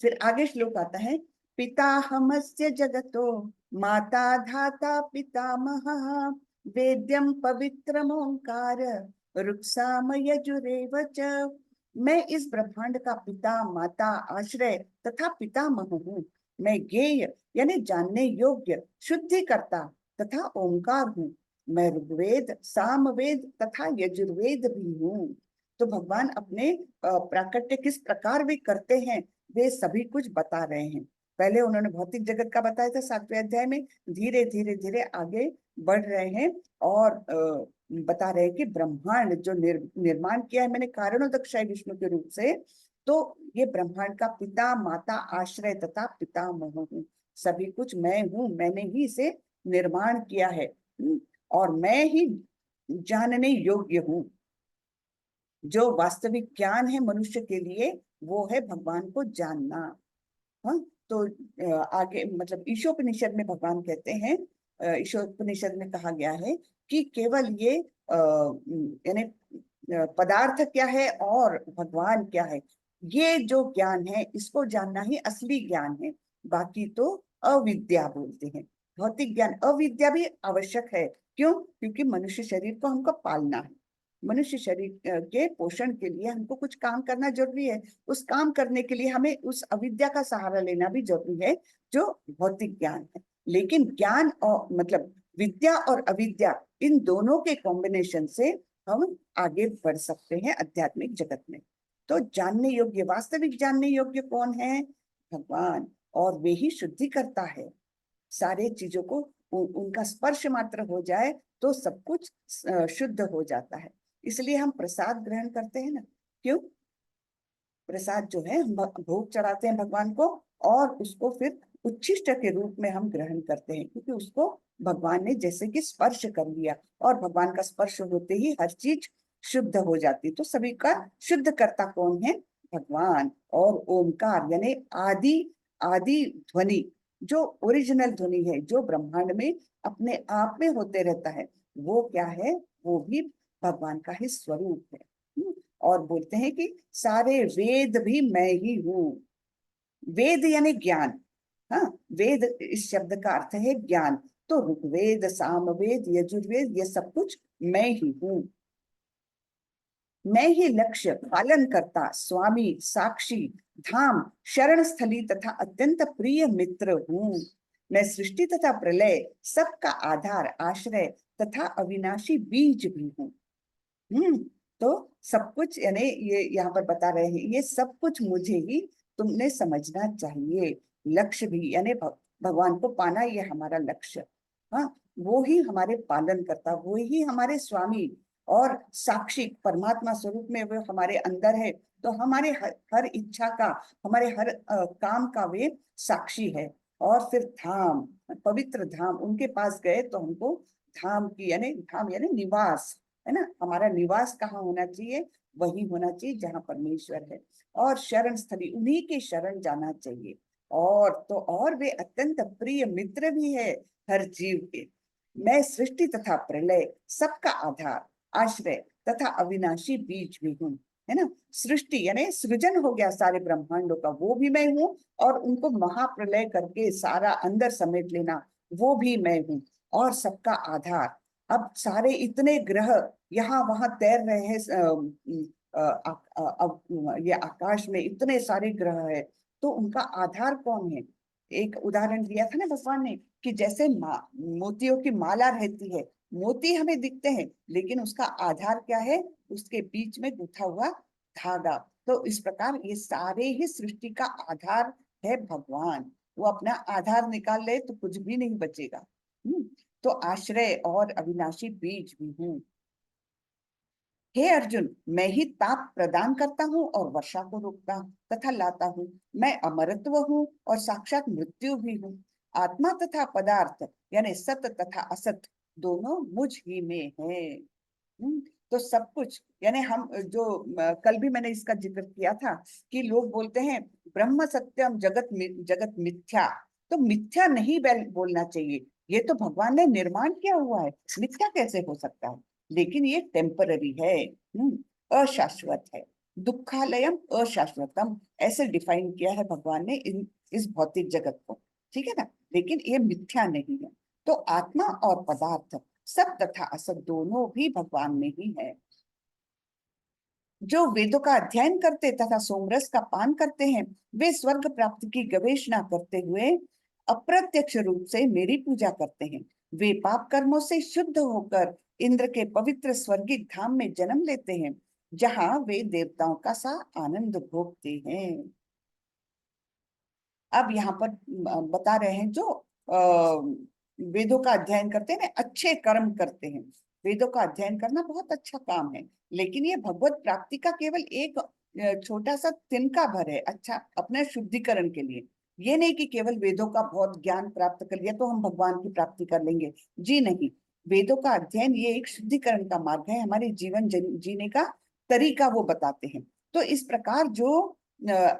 फिर आगे श्लोक आता है, पिताहमस्य जगतो माता धाता पितामहः वेद्यम पवित्रमोंकार रुक्साम यजुरेव च। मैं इस ब्रह्मांड का पिता, माता, आश्रय तथा पितामह हूँ। मैं ज्ञेय यानी जानने योग्य, शुद्धि करता तथा ओंकार हूँ। मैं ऋग्वेद, सामवेद तथा यजुर्वेद भी हूँ। तो भगवान अपने प्राकट्य किस प्रकार वे करते हैं, वे सभी कुछ बता रहे हैं। पहले उन्होंने भौतिक जगत का बताया था 7वें अध्याय में, धीरे धीरे धीरे आगे बढ़ रहे हैं, और बता रहे हैं कि ब्रह्मांड जो निर्माण किया है मैंने कारणोदक्षाय विष्णु के रूप से, तो ये ब्रह्मांड का पिता, माता, आश्रय तथा पितामह हूँ। सभी कुछ मैं हूँ, मैंने ही इसे निर्माण किया है, और मैं ही जानने योग्य हूँ। जो वास्तविक ज्ञान है मनुष्य के लिए, वो है भगवान को जानना। हाँ, तो आगे मतलब ईशोपनिषद में भगवान कहते हैं, ईशोपनिषद में कहा गया है कि केवल ये यानी पदार्थ क्या है और भगवान क्या है, ये जो ज्ञान है इसको जानना ही असली ज्ञान है। बाकी तो अविद्या बोलते हैं। भौतिक ज्ञान, अविद्या भी आवश्यक है। क्यों? क्योंकि मनुष्य शरीर को हमको पालना है। मनुष्य शरीर के पोषण के लिए हमको कुछ काम करना जरूरी है। उस काम करने के लिए हमें उस अविद्या का सहारा लेना भी जरूरी है, जो भौतिक ज्ञान है। लेकिन ज्ञान और मतलब विद्या और अविद्या, इन दोनों के कॉम्बिनेशन से हम आगे बढ़ सकते हैं आध्यात्मिक जगत में। तो जानने योग्य, वास्तविक जानने योग्य कौन है? भगवान। और वे ही शुद्धि करता है सारे चीजों को। उनका स्पर्श मात्र हो जाए तो सब कुछ शुद्ध हो जाता है। इसलिए हम प्रसाद ग्रहण करते हैं ना। क्यों? प्रसाद जो है हम भोग चढ़ाते हैं भगवान को, और उसको फिर उच्छिष्ट के रूप में हम ग्रहण करते हैं, क्योंकि उसको भगवान ने जैसे कि स्पर्श कर लिया, और भगवान का स्पर्श होते ही हर चीज शुद्ध हो जाती। तो सभी का शुद्ध करता कौन है? भगवान। और ओमकार यानी आदि आदि ध्वनि, जो ओरिजिनल ध्वनि है, जो ब्रह्मांड में अपने आप में होते रहता है, वो क्या है? वो भी भगवान का ही स्वरूप है। और बोलते हैं कि सारे वेद भी मैं ही हूँ। वेद यानी ज्ञान। हाँ, वेद इस शब्द का अर्थ है ज्ञान। तो ऋग्वेद, सामवेद, यजुर्वेद, ये सब कुछ मैं ही हूँ। मैं ही लक्ष्य, पालन करता, स्वामी, साक्षी, धाम, शरण स्थली तथा अत्यंत प्रिय मित्र हूँ। मैं सृष्टि तथा प्रलय, सबका आधार, आश्रय तथा अविनाशी बीज भी हूँ। तो सब कुछ, यानी ये यहाँ पर बता रहे हैं, ये सब कुछ मुझे ही तुमने समझना चाहिए। लक्ष्य भी यानी भगवान को पाना, ये हमारा लक्ष्य। हाँ, वो ही हमारे पालन करता, वो ही हमारे स्वामी और साक्षी, परमात्मा स्वरूप में वो हमारे अंदर है। तो हमारे हर इच्छा का, हमारे हर काम का वे साक्षी है। और फिर धाम, पवित्र धाम, उनके पास गए तो हमको धाम की, यानी धाम यानी निवास, है ना। हमारा निवास कहाँ होना चाहिए? वही होना चाहिए जहाँ परमेश्वर है। और शरण स्थली, उन्हीं के शरण जाना चाहिए। और तो और वे अत्यंत प्रिय मित्र भी है हर जीव के। मैं सृष्टि तथा प्रलय, सबका आधार, आश्रय तथा अविनाशी बीज भी हूँ, है ना। सृष्टि यानी सृजन हो गया सारे ब्रह्मांडों का, वो भी मैं हूँ। और उनको महाप्रलय करके सारा अंदर समेट लेना, वो भी मैं हूँ। और सबका आधार, अब सारे इतने ग्रह यहाँ वहां तैर रहे हैं, अब ये आकाश में इतने सारे ग्रह है, तो उनका आधार कौन है? एक उदाहरण दिया था ना भगवान ने, कि जैसे मोतियों की माला रहती है, मोती हमें दिखते हैं, लेकिन उसका आधार क्या है? उसके बीच में गुथा हुआ धागा। तो इस प्रकार ये सारे ही सृष्टि का आधार है भगवान। वो अपना आधार निकाल ले तो कुछ भी नहीं बचेगा। तो आश्रय और अविनाशी बीज भी हूँ। हे अर्जुन, मैं ही ताप प्रदान करता हूँ और वर्षा को रोकता तथा लाता हूँ। मैं अमरत्व हूँ और साक्षात मृत्यु भी हूँ। आत्मा तथा पदार्थ यानी सत तथा असत, दोनों मुझ ही में है। तो सब कुछ, यानी हम जो कल भी मैंने इसका जिक्र किया था कि लोग बोलते हैं ब्रह्म सत्यम जगत मिथ्या। तो मिथ्या नहीं बोलना चाहिए। ये तो भगवान ने निर्माण किया हुआ है, मिथ्या कैसे हो सकता है? लेकिन ये टेम्पररी है, अशाश्वत है। दुखालयम अशाश्वतम, ऐसे डिफाइन किया है भगवान ने इस भौतिक जगत को, ठीक है ना। लेकिन ये मिथ्या नहीं है। तो आत्मा और पदार्थ, सत तथा असत, दोनों भी भगवान में ही है। जो वेदों का अध्ययन करते तथा सोमरस का पान करते हैं, वे स्वर्ग प्राप्ति की गवेषणा करते हुए अप्रत्यक्ष रूप से मेरी पूजा करते हैं। वे पाप कर्मों से शुद्ध होकर इंद्र के पवित्र स्वर्गिक धाम में जन्म लेते हैं, जहां वे देवताओं का सा आनंद भोगते हैं। अब यहाँ पर बता रहे हैं, जो वेदों का अध्ययन करते हैं, अच्छे कर्म करते हैं। वेदों का अध्ययन करना बहुत अच्छा काम है, लेकिन ये भगवत प्राप्ति का केवल एक छोटा सा तिनका भर है, अच्छा अपने शुद्धिकरण के लिए। ये नहीं कि केवल वेदों का बहुत ज्ञान प्राप्त कर लिया तो हम भगवान की प्राप्ति कर लेंगे, जी नहीं। वेदों का अध्ययन ये एक शुद्धिकरण का मार्ग है, हमारे जीवन जीने का तरीका वो बताते हैं। तो इस प्रकार जो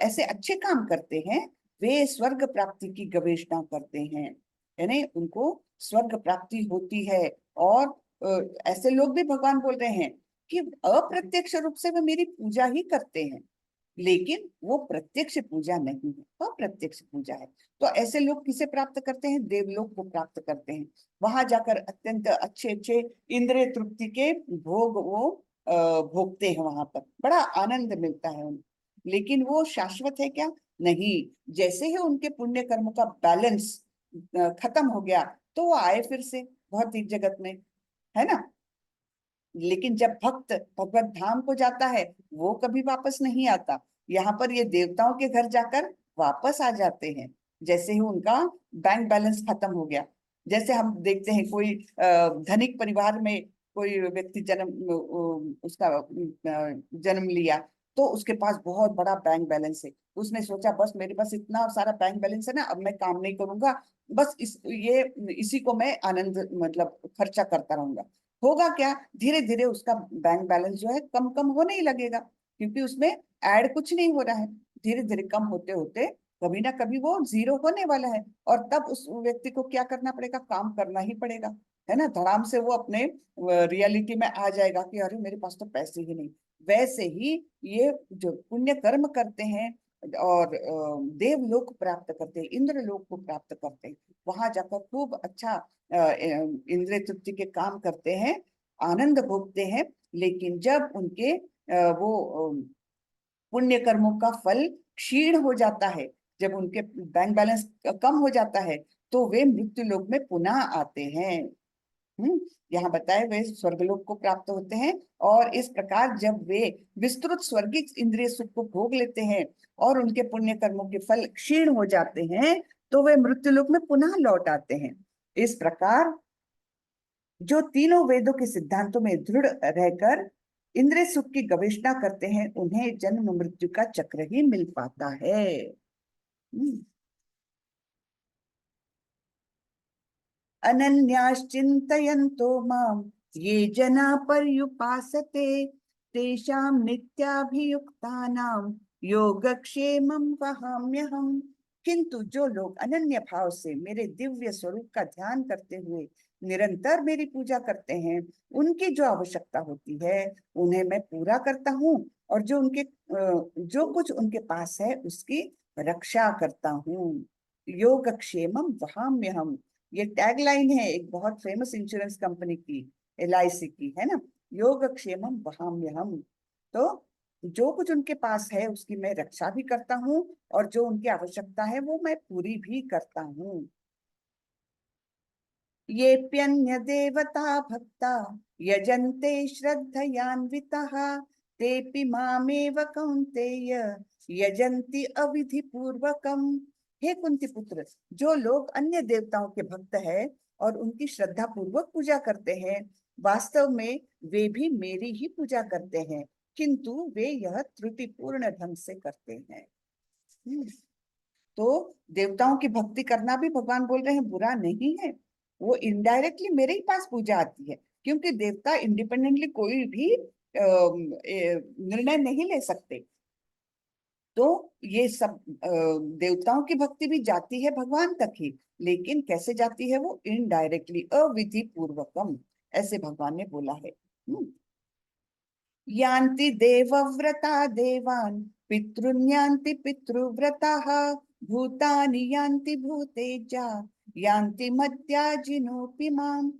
ऐसे अच्छे काम करते हैं, वे स्वर्ग प्राप्ति की गवेषणा करते हैं, यानी उनको स्वर्ग प्राप्ति होती है। और ऐसे लोग भी भगवान बोल रहे हैं कि अप्रत्यक्ष रूप से वो मेरी पूजा ही करते हैं, लेकिन वो प्रत्यक्ष पूजा नहीं है, अप्रत्यक्ष पूजा है। तो ऐसे लोग किसे प्राप्त करते हैं? देवलोक को प्राप्त करते हैं। वहां जाकर अत्यंत अच्छे अच्छे इंद्रिय तृप्ति के भोग वो भोगते हैं, वहां पर बड़ा आनंद मिलता है उन्हें। लेकिन वो शाश्वत है क्या? नहीं। जैसे ही उनके पुण्य कर्म का बैलेंस खत्म हो गया तो वो आए फिर से भौतिक जगत में, है ना। लेकिन जब भक्त भगवत धाम को जाता है वो कभी वापस नहीं आता। यहाँ पर ये देवताओं के घर जाकर वापस आ जाते हैं जैसे ही उनका बैंक बैलेंस खत्म हो गया। जैसे हम देखते हैं कोई धनिक परिवार में कोई व्यक्ति उसका जन्म लिया, तो उसके पास बहुत बड़ा बैंक बैलेंस है। उसने सोचा बस मेरे पास इतना सारा बैंक बैलेंस है ना, अब मैं काम नहीं करूंगा, बस इसी को मैं आनंद मतलब खर्चा करता रहूंगा। होगा क्या? धीरे धीरे उसका बैंक बैलेंस जो है कम कम होने ही लगेगा, क्योंकि उसमें ऐड कुछ नहीं हो रहा है। धीरे धीरे कम होते होते कभी ना कभी वो जीरो होने वाला है, और तब उस व्यक्ति को क्या करना पड़ेगा? काम करना ही पड़ेगा, है ना। धड़ाम से वो अपने रियलिटी में आ जाएगा कि अरे मेरे पास तो पैसे ही नहीं। वैसे ही ये जो पुण्य कर्म करते हैं और देवलोक प्राप्त करते हैं, इंद्र लोक को प्राप्त करते हैं, वहां जाकर खूब अच्छा इंद्रिय तृप्ति के काम करते हैं, आनंद भोगते हैं। लेकिन जब उनके वो पुण्य कर्मों का फल क्षीण हो जाता है, जब उनके बैंक बैलेंस कम हो जाता है, तो वे मृत्यु लोक में पुनः आते हैं। यहाँ बताए वे स्वर्गलोक को प्राप्त होते हैं। और इस प्रकार जब वे विस्तृत स्वर्गिक इंद्रिय सुख को भोग लेते हैं और उनके पुण्य कर्मों के फल क्षीण हो जाते हैं, तो वे मृत्यु लोक में पुनः लौट आते हैं। इस प्रकार जो तीनों वेदों के सिद्धांतों में दृढ़ रहकर इंद्रिय सुख की गवेषणा करते हैं, उन्हें जन्म मृत्यु का चक्र ही मिल पाता है। अनन्याश्चिन्तयन्तो माम् ये जना पर्युपासते तेषां नित्याभियुक्तानां योगक्षेमं वहाम्यहम्। किंतु जो लोग अनन्य भाव से मेरे दिव्य स्वरूप का ध्यान करते हुए निरंतर मेरी पूजा करते हैं, उनकी जो आवश्यकता होती है उन्हें मैं पूरा करता हूँ, और जो कुछ उनके पास है उसकी रक्षा करता हूँ। योगक्षेमम वहाम्यहम्, ये टैगलाइन है एक बहुत फेमस इंश्योरेंस कंपनी की, LIC की, है ना। योगक्षेमम वहाम्यहम्। तो जो कुछ उनके पास है उसकी मैं रक्षा भी करता हूँ, और जो उनकी आवश्यकता है वो मैं पूरी भी करता हूँ। येऽप्यन्य देवता भक्ता यजन्ते श्रद्धयान्विताः तेऽपि मामेव कौन्तेय यजन्ति अविधि पूर्वकम्। हे कुंती पुत्र, जो लोग अन्य देवताओं के भक्त हैं और उनकी श्रद्धा पूर्वक पूजा करते हैं, वास्तव में वे भी मेरी ही पूजा करते हैं, किंतु वे यह त्रुटिपूर्ण ढंग से करते हैं। तो देवताओं की भक्ति करना भी भगवान बोल रहे हैं बुरा नहीं है, वो इनडायरेक्टली मेरे ही पास पूजा आती है, क्योंकि देवता इंडिपेंडेंटली कोई भी निर्णय नहीं ले सकते। तो ये सब देवताओं की भक्ति भी जाती है भगवान तक ही, लेकिन कैसे जाती है? वो इनडायरेक्टली, अविधि पूर्वकम, ऐसे भगवान ने बोला है। यान्ति देवव्रता देवान् पितॄन्यान्ति पितृव्रताः भूतानि यान्ति भूतेजा यान्ति मद्याजिनोऽपि माम्।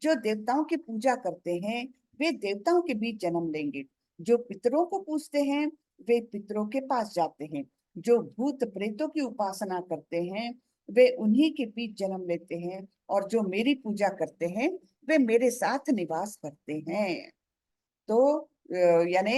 जो देवताओं की पूजा करते हैं वे देवताओं के बीच जन्म लेंगे, जो पितरों को पूजते हैं वे पितरों के पास जाते हैं, जो भूत प्रेतों की उपासना करते हैं वे उन्हीं के बीच जन्म लेते हैं, और जो मेरी पूजा करते हैं वे मेरे साथ निवास करते हैं। तो यानी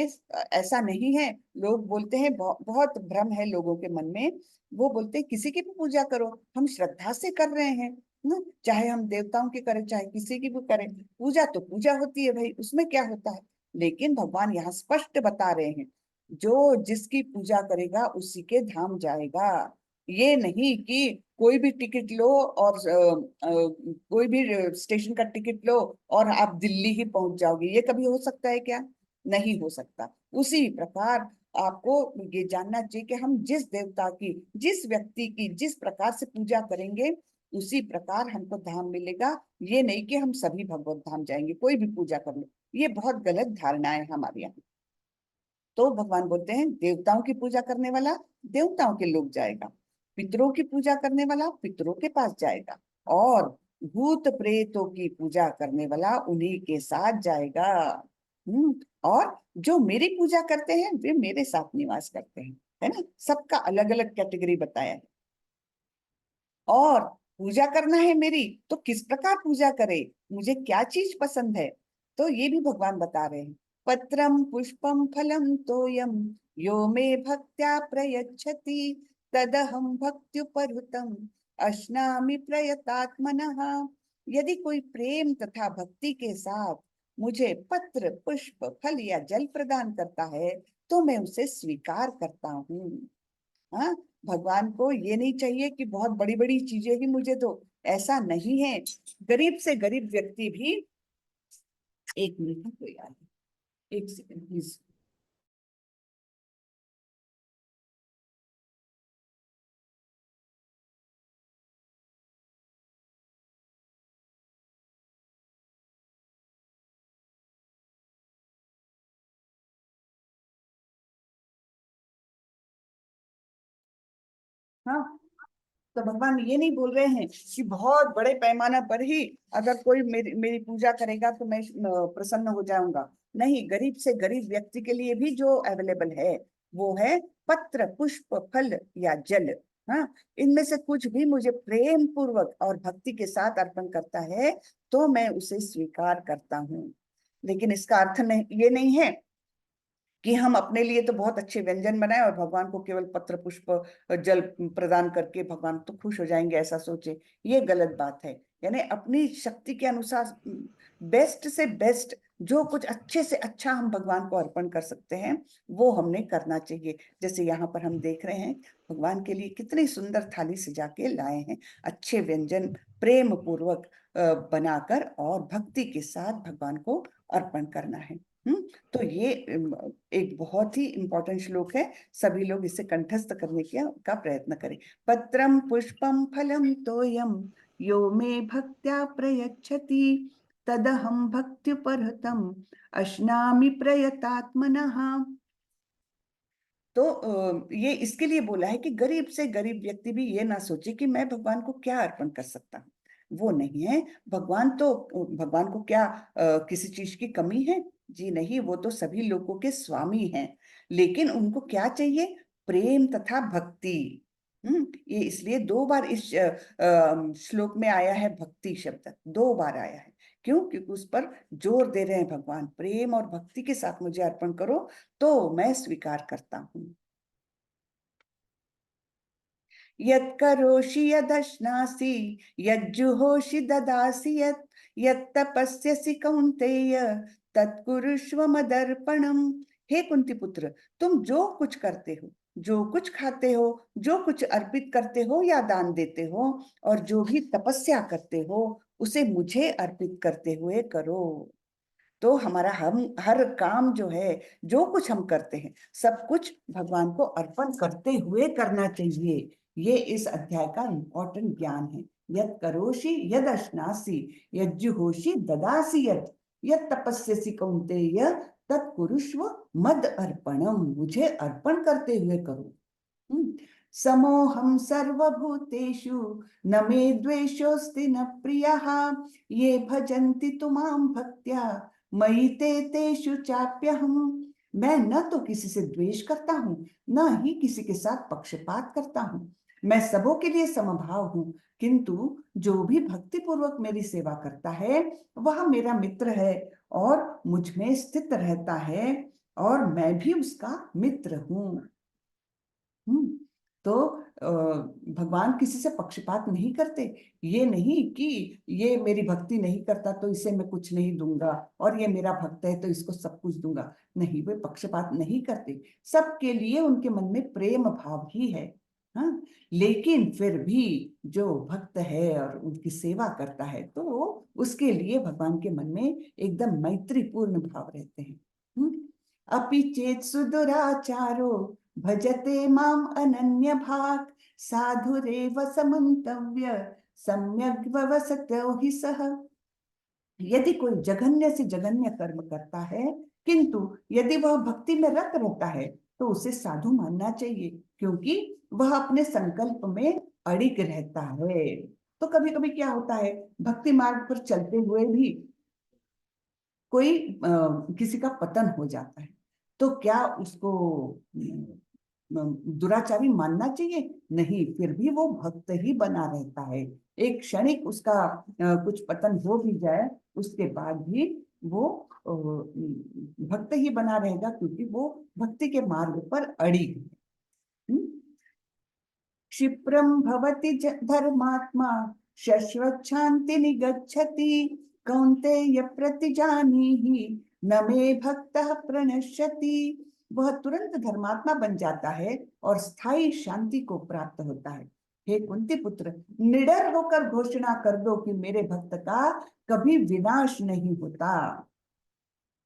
ऐसा नहीं है। लोग बोलते हैं, बहुत भ्रम है लोगों के मन में, वो बोलते हैं किसी की भी पूजा करो, हम श्रद्धा से कर रहे हैं ना, चाहे हम देवताओं की करें चाहे किसी की भी करें, पूजा तो पूजा होती है भाई, उसमें क्या होता है। लेकिन भगवान यहाँ स्पष्ट बता रहे हैं, जो जिसकी पूजा करेगा उसी के धाम जाएगा। ये नहीं कि कोई भी टिकट लो और कोई भी स्टेशन का टिकट लो और आप दिल्ली ही पहुंच जाओगे, ये कभी हो सकता है क्या? नहीं हो सकता। उसी प्रकार आपको ये जानना चाहिए कि हम जिस देवता की, जिस व्यक्ति की जिस प्रकार से पूजा करेंगे उसी प्रकार हमको धाम मिलेगा। ये नहीं कि हम सभी भगवत धाम जाएंगे, कोई भी पूजा कर लो, ये बहुत गलत धारणा है हमारे यहाँ। तो भगवान बोलते हैं देवताओं की पूजा करने वाला देवताओं के लोग जाएगा, पितरों की पूजा करने वाला पितरों के पास जाएगा, और भूत प्रेतों की पूजा करने वाला उन्हीं के साथ जाएगा। हम्म और जो मेरी पूजा करते हैं वे मेरे साथ निवास करते हैं, है ना। सबका अलग अलग कैटेगरी बताया है। और पूजा करना है मेरी तो किस प्रकार पूजा करे, मुझे क्या चीज पसंद है, तो ये भी भगवान बता रहे हैं। पत्रम पुष्पम फलम तोयम यो मे भक्त्या प्रयच्छति तदहम भक्त्युपहृतम अश्नामि प्रयतात्मनः। यदि कोई प्रेम तथा भक्ति के साथ मुझे पत्र पुष्प फल या जल प्रदान करता है तो मैं उसे स्वीकार करता हूँ। हाँ, भगवान को ये नहीं चाहिए कि बहुत बड़ी बड़ी चीजें ही मुझे दो, ऐसा नहीं है। गरीब से गरीब व्यक्ति भी, एक मिनट में कोई आ रहा है, एक सेकंड प्लीज। हाँ, तो भगवान ये नहीं बोल रहे हैं कि बहुत बड़े पैमाना पर ही अगर कोई मेरी मेरी पूजा करेगा तो मैं प्रसन्न हो जाऊंगा। नहीं, गरीब से गरीब व्यक्ति के लिए भी जो अवेलेबल है वो है पत्र पुष्प फल या जल। हाँ, इनमें से कुछ भी मुझे प्रेम पूर्वक और भक्ति के साथ अर्पण करता है तो मैं उसे स्वीकार करता हूँ। लेकिन इसका अर्थ नहीं, ये नहीं है कि हम अपने लिए तो बहुत अच्छे व्यंजन बनाए और भगवान को केवल पत्र पुष्प जल प्रदान करके भगवान तो खुश हो जाएंगे, ऐसा सोचे। ये गलत बात है। यानी अपनी शक्ति के अनुसार बेस्ट से बेस्ट, जो कुछ अच्छे से अच्छा हम भगवान को अर्पण कर सकते हैं वो हमने करना चाहिए। जैसे यहाँ पर हम देख रहे हैं भगवान के लिए कितनी सुंदर थाली सजा के लाए हैं, अच्छे व्यंजन प्रेम पूर्वक बनाकर और भक्ति के साथ भगवान को अर्पण करना है। तो ये एक बहुत ही इंपॉर्टेंट श्लोक है। सभी लोग इसे कंठस्थ करने का प्रयत्न करें। पत्रम पुष्पम फलम तोयम यो मे भक्त्या प्रयच्छति तदहम भक्त्युपहृतम अश्नामि प्रयतात्मनः। तो ये इसके लिए बोला है कि गरीब से गरीब व्यक्ति भी ये ना सोचे कि मैं भगवान को क्या अर्पण कर सकता हूँ। वो नहीं है। भगवान को क्या किसी चीज की कमी है? जी नहीं, वो तो सभी लोगों के स्वामी हैं। लेकिन उनको क्या चाहिए? प्रेम तथा भक्ति। ये इसलिए दो बार इस श्लोक में आया है, भक्ति शब्द दो बार आया है। क्यों? क्योंकि उस पर जोर दे रहे हैं भगवान, प्रेम और भक्ति के साथ मुझे अर्पण करो तो मैं स्वीकार करता हूँ। यत्करोषि यदश्नासि यज्जुहोषि ददासि यत्तपस्यसि कौन्तेय तत्कुरुष्व मदर्पणम। हे कुंती पुत्र, तुम जो कुछ करते हो, जो कुछ खाते हो, जो कुछ अर्पित करते हो या दान देते हो, और जो भी तपस्या करते हो उसे मुझे अर्पित करते हुए करो। तो हमारा हम हर काम जो है, जो कुछ हम करते हैं, सब कुछ भगवान को अर्पण करते हुए करना चाहिए। ये इस अध्याय का इंपॉर्टेंट ज्ञान है। यद करोषि यद अश्नासि यज्जुहोषि ददासि यद तपस्यसि कौन्तेय तत्कुरुष्व मद अर्पणम। मुझे अर्पण करते हुए करो। समोहम सर्वभूतेषु न मे द्वेषोऽस्ति न प्रियः ये भजन्ति तु मां भक्त्या मयि ते तेषु चाप्यहम्। मैं न तो किसी से द्वेष करता हूँ, न ही किसी के साथ पक्षपात करता हूँ। मैं सबों के लिए समभाव हूँ, किंतु जो भी भक्ति पूर्वक मेरी सेवा करता है वह मेरा मित्र है और मुझ में स्थित रहता है, और मैं भी उसका मित्र हूँ। तो भगवान किसी से पक्षपात नहीं करते। ये नहीं कि ये मेरी भक्ति नहीं करता तो इसे मैं कुछ नहीं दूंगा, और ये मेरा भक्त है तो इसको सब कुछ दूंगा। नहीं, वे पक्षपात नहीं करते। सबके लिए उनके मन में प्रेम भाव ही है। हाँ, लेकिन फिर भी जो भक्त है और उनकी सेवा करता है तो उसके लिए भगवान के मन में एकदम मैत्रीपूर्ण भाव रहते हैं। अपि चेत सुदुराचारो भजते माम अनन्य भाग साधुरेव समन्तव्य सम्यग् व्यवसतो हि सः। यदि कोई जघन्य से जघन्य कर्म करता है, किंतु यदि वह भक्ति में रत रहता है तो उसे साधु मानना चाहिए, क्योंकि वह अपने संकल्प में अड़िग रहता है। तो कभी कभी क्या होता है, भक्ति मार्ग पर चलते हुए भी कोई किसी का पतन हो जाता है, तो क्या उसको दुराचारी मानना चाहिए? नहीं, फिर भी वो भक्त ही बना रहता है। एक क्षणिक उसका कुछ पतन हो भी जाए, उसके बाद भी वो भक्त ही बना रहेगा, क्योंकि वो भक्ति के मार्ग पर अड़ी है। क्षिप्रम भवति धर्मात्मा शश्वत शांति निगच्छति, कौन्तेय प्रतिजानीहि न मे भक्तः प्रणश्यति। वह तुरंत धर्मात्मा बन जाता है और स्थायी शांति को प्राप्त होता है। हे कुंती पुत्र, निडर होकर घोषणा कर दो कि मेरे भक्त का कभी विनाश नहीं होता।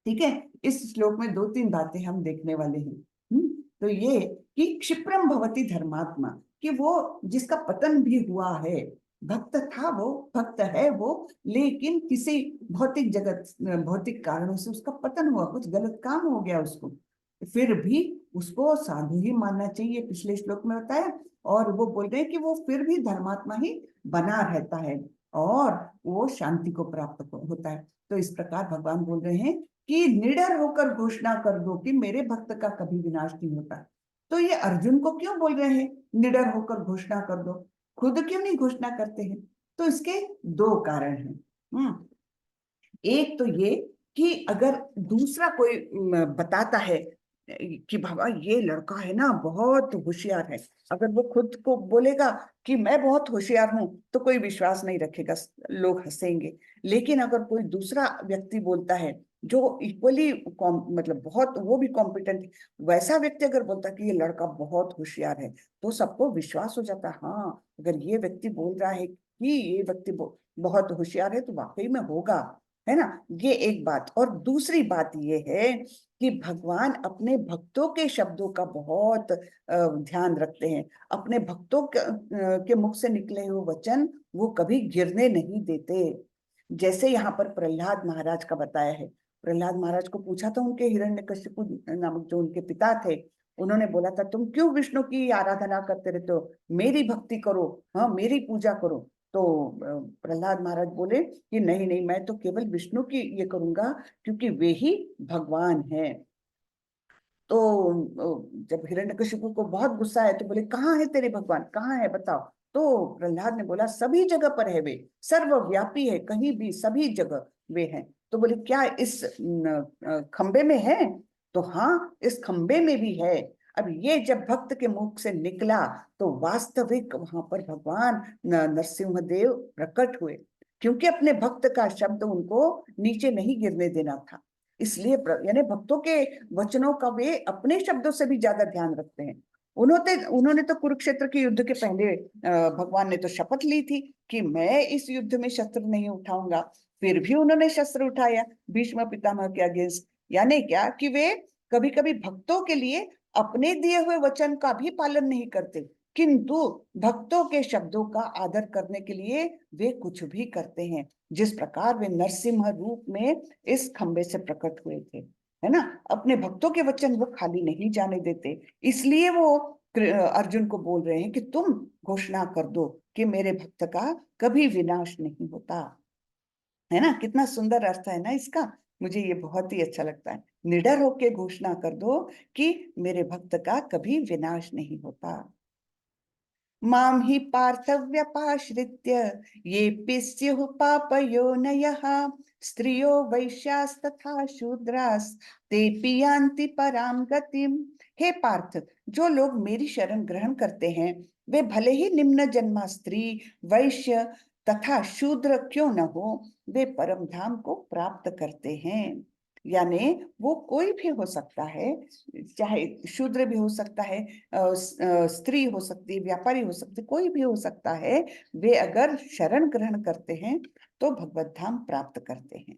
ठीक है, इस श्लोक में 2-3 बातें हम देखने वाले हैं। तो ये कि क्षिप्रम भवति धर्मात्मा, कि वो जिसका पतन भी हुआ है, भक्त था वो, भक्त है वो, लेकिन किसी भौतिक कारणों से उसका पतन हुआ, कुछ गलत काम हो गया उसको, फिर भी उसको साधु ही मानना चाहिए, पिछले श्लोक में बताया। और वो बोल रहे हैं कि वो फिर भी धर्मात्मा ही बना रहता है और वो शांति को प्राप्त होता है। तो इस प्रकार भगवान बोल रहे हैं कि निडर होकर घोषणा कर दो कि मेरे भक्त का कभी विनाश नहीं होता। तो ये अर्जुन को क्यों बोल रहे हैं निडर होकर घोषणा कर दो, खुद क्यों नहीं घोषणा करते हैं? तो इसके 2 कारण हैं। एक तो ये कि अगर दूसरा कोई बताता है कि बाबा ये लड़का है ना बहुत होशियार है, अगर वो खुद को बोलेगा कि मैं बहुत होशियार हूं तो कोई विश्वास नहीं रखेगा, लोग हंसेंगे। लेकिन अगर कोई दूसरा व्यक्ति बोलता है जो इक्वली मतलब बहुत वो भी कॉम्पिटेंट, वैसा व्यक्ति अगर बोलता है कि ये लड़का बहुत होशियार है, तो सबको विश्वास हो जाता है, हाँ अगर ये व्यक्ति बोल रहा है कि ये व्यक्ति बहुत होशियार है तो वाकई में होगा, है ना। ये एक बात। और दूसरी बात ये है कि भगवान अपने भक्तों के शब्दों का बहुत ध्यान रखते हैं। अपने भक्तों के मुख से निकले हुए वचन वो कभी गिरने नहीं देते। जैसे यहाँ पर प्रहलाद महाराज का बताया है, प्रहलाद महाराज को पूछा था उनके हिरण्यकशिपु नामक जो उनके पिता थे, उन्होंने बोला था तुम क्यों विष्णु की आराधना करते रहते हो, मेरी भक्ति करो, हाँ मेरी पूजा करो। तो प्रहलाद महाराज बोले कि नहीं नहीं, मैं तो केवल विष्णु की ये करूंगा क्योंकि वे ही भगवान हैं। तो जब हिरण्यकशिपु को बहुत गुस्सा है तो बोले कहाँ है तेरे भगवान, कहाँ है बताओ। तो प्रहलाद ने बोला सभी जगह पर है वे, सर्वव्यापी है, कहीं भी सभी जगह वे हैं। तो बोले क्या इस खंबे में है? तो हाँ इस खंबे में भी है। अब ये जब भक्त के मुख से निकला तो वास्तविक वहां पर भगवान नरसिंहदेव प्रकट हुए, क्योंकि अपने भक्त का शब्द उनको नीचे नहीं गिरने देना था। इसलिए यानी भक्तों के वचनों का वे अपने शब्दों से भी ज्यादा ध्यान रखते हैं। उन्होंने तो कुरुक्षेत्र के युद्ध के पहले भगवान ने तो शपथ ली थी कि मैं इस युद्ध में शस्त्र नहीं उठाऊंगा, फिर भी उन्होंने शस्त्र उठाया भीष्म पितामह के अगेंस्ट। यानी क्या कि वे कभी कभी भक्तों के लिए अपने दिए हुए वचन का भी पालन नहीं करते, किंतु भक्तों के शब्दों का आदर करने के लिए वे कुछ भी करते हैं। जिस प्रकार वे नरसिंह रूप में इस खंबे से प्रकट हुए थे, है ना, अपने भक्तों के वचन वो खाली नहीं जाने देते। इसलिए वो अर्जुन को बोल रहे हैं कि तुम घोषणा कर दो कि मेरे भक्त का कभी विनाश नहीं होता। है ना, कितना सुंदर अर्थ है ना इसका। मुझे ये बहुत ही अच्छा लगता है। निडर होके घोषणा कर दो कि मेरे भक्त का कभी विनाश नहीं होता। माम ही पार्थ व्यपाश्रित्य ये स्युः पापयोनयः स्त्रियो वैश्यास्तथा शूद्रास ते यान्ति पराम गतिम। हे पार्थ, जो लोग मेरी शरण ग्रहण करते हैं वे भले ही निम्न जन्मा स्त्री, वैश्य तथा शूद्र क्यों न हो, वे परम धाम को प्राप्त करते हैं। यानी वो कोई भी हो सकता है, चाहे शूद्र भी हो सकता है, स्त्री हो सकती है, व्यापारी हो सकती है, कोई भी हो सकता है, वे अगर शरण ग्रहण करते हैं तो भगवत धाम प्राप्त करते हैं।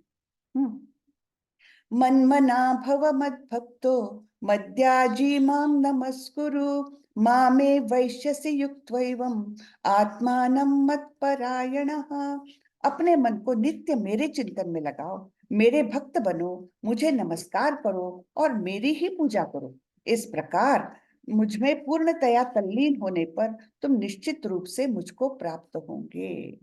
मन्मना भव मद्भक्तो मद्याजी मां नमस्कुरु मामे वैश्यसि युक्त्वैवम् आत्मानं मत्परायणः। अपने मन को नित्य मेरे चिंतन में लगाओ, मेरे भक्त बनो, मुझे नमस्कार करो और मेरी ही पूजा करो। इस प्रकार मुझ में पूर्णतया तल्लीन होने पर तुम निश्चित रूप से मुझको प्राप्त होंगे।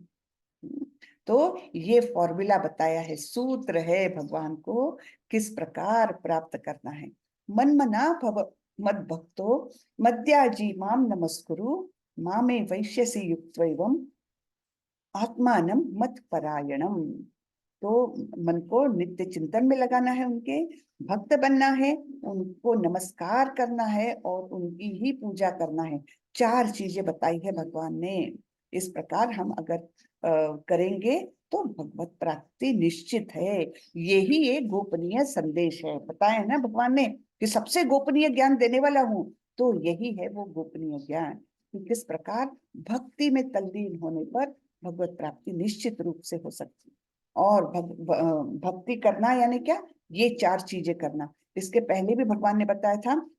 तो ये फॉर्मूला बताया है, सूत्र है भगवान को किस प्रकार प्राप्त करना है। मन्मना भव मद भक्तो मद्याजी माम नमस्कुरु मामे वैश्यसि युक्त्वैवम् आत्मानम मत परायणम। तो मन को नित्य चिंतन में लगाना है, उनके भक्त बनना है, उनको नमस्कार करना है और उनकी ही पूजा करना है। 4 चीजें बताई है भगवान ने। इस प्रकार हम अगर करेंगे तो भगवत प्राप्ति निश्चित है। यही एक गोपनीय संदेश है। बताया है ना भगवान ने कि सबसे गोपनीय ज्ञान देने वाला हूं, तो यही है वो गोपनीय ज्ञान कि किस प्रकार भक्ति में तल्लीन होने पर भगवत प्राप्ति निश्चित रूप से हो सकती है। और भक्ति करना यानी क्या, ये 4 चीजें करना। इसके पहले भी भगवान ने बताया था,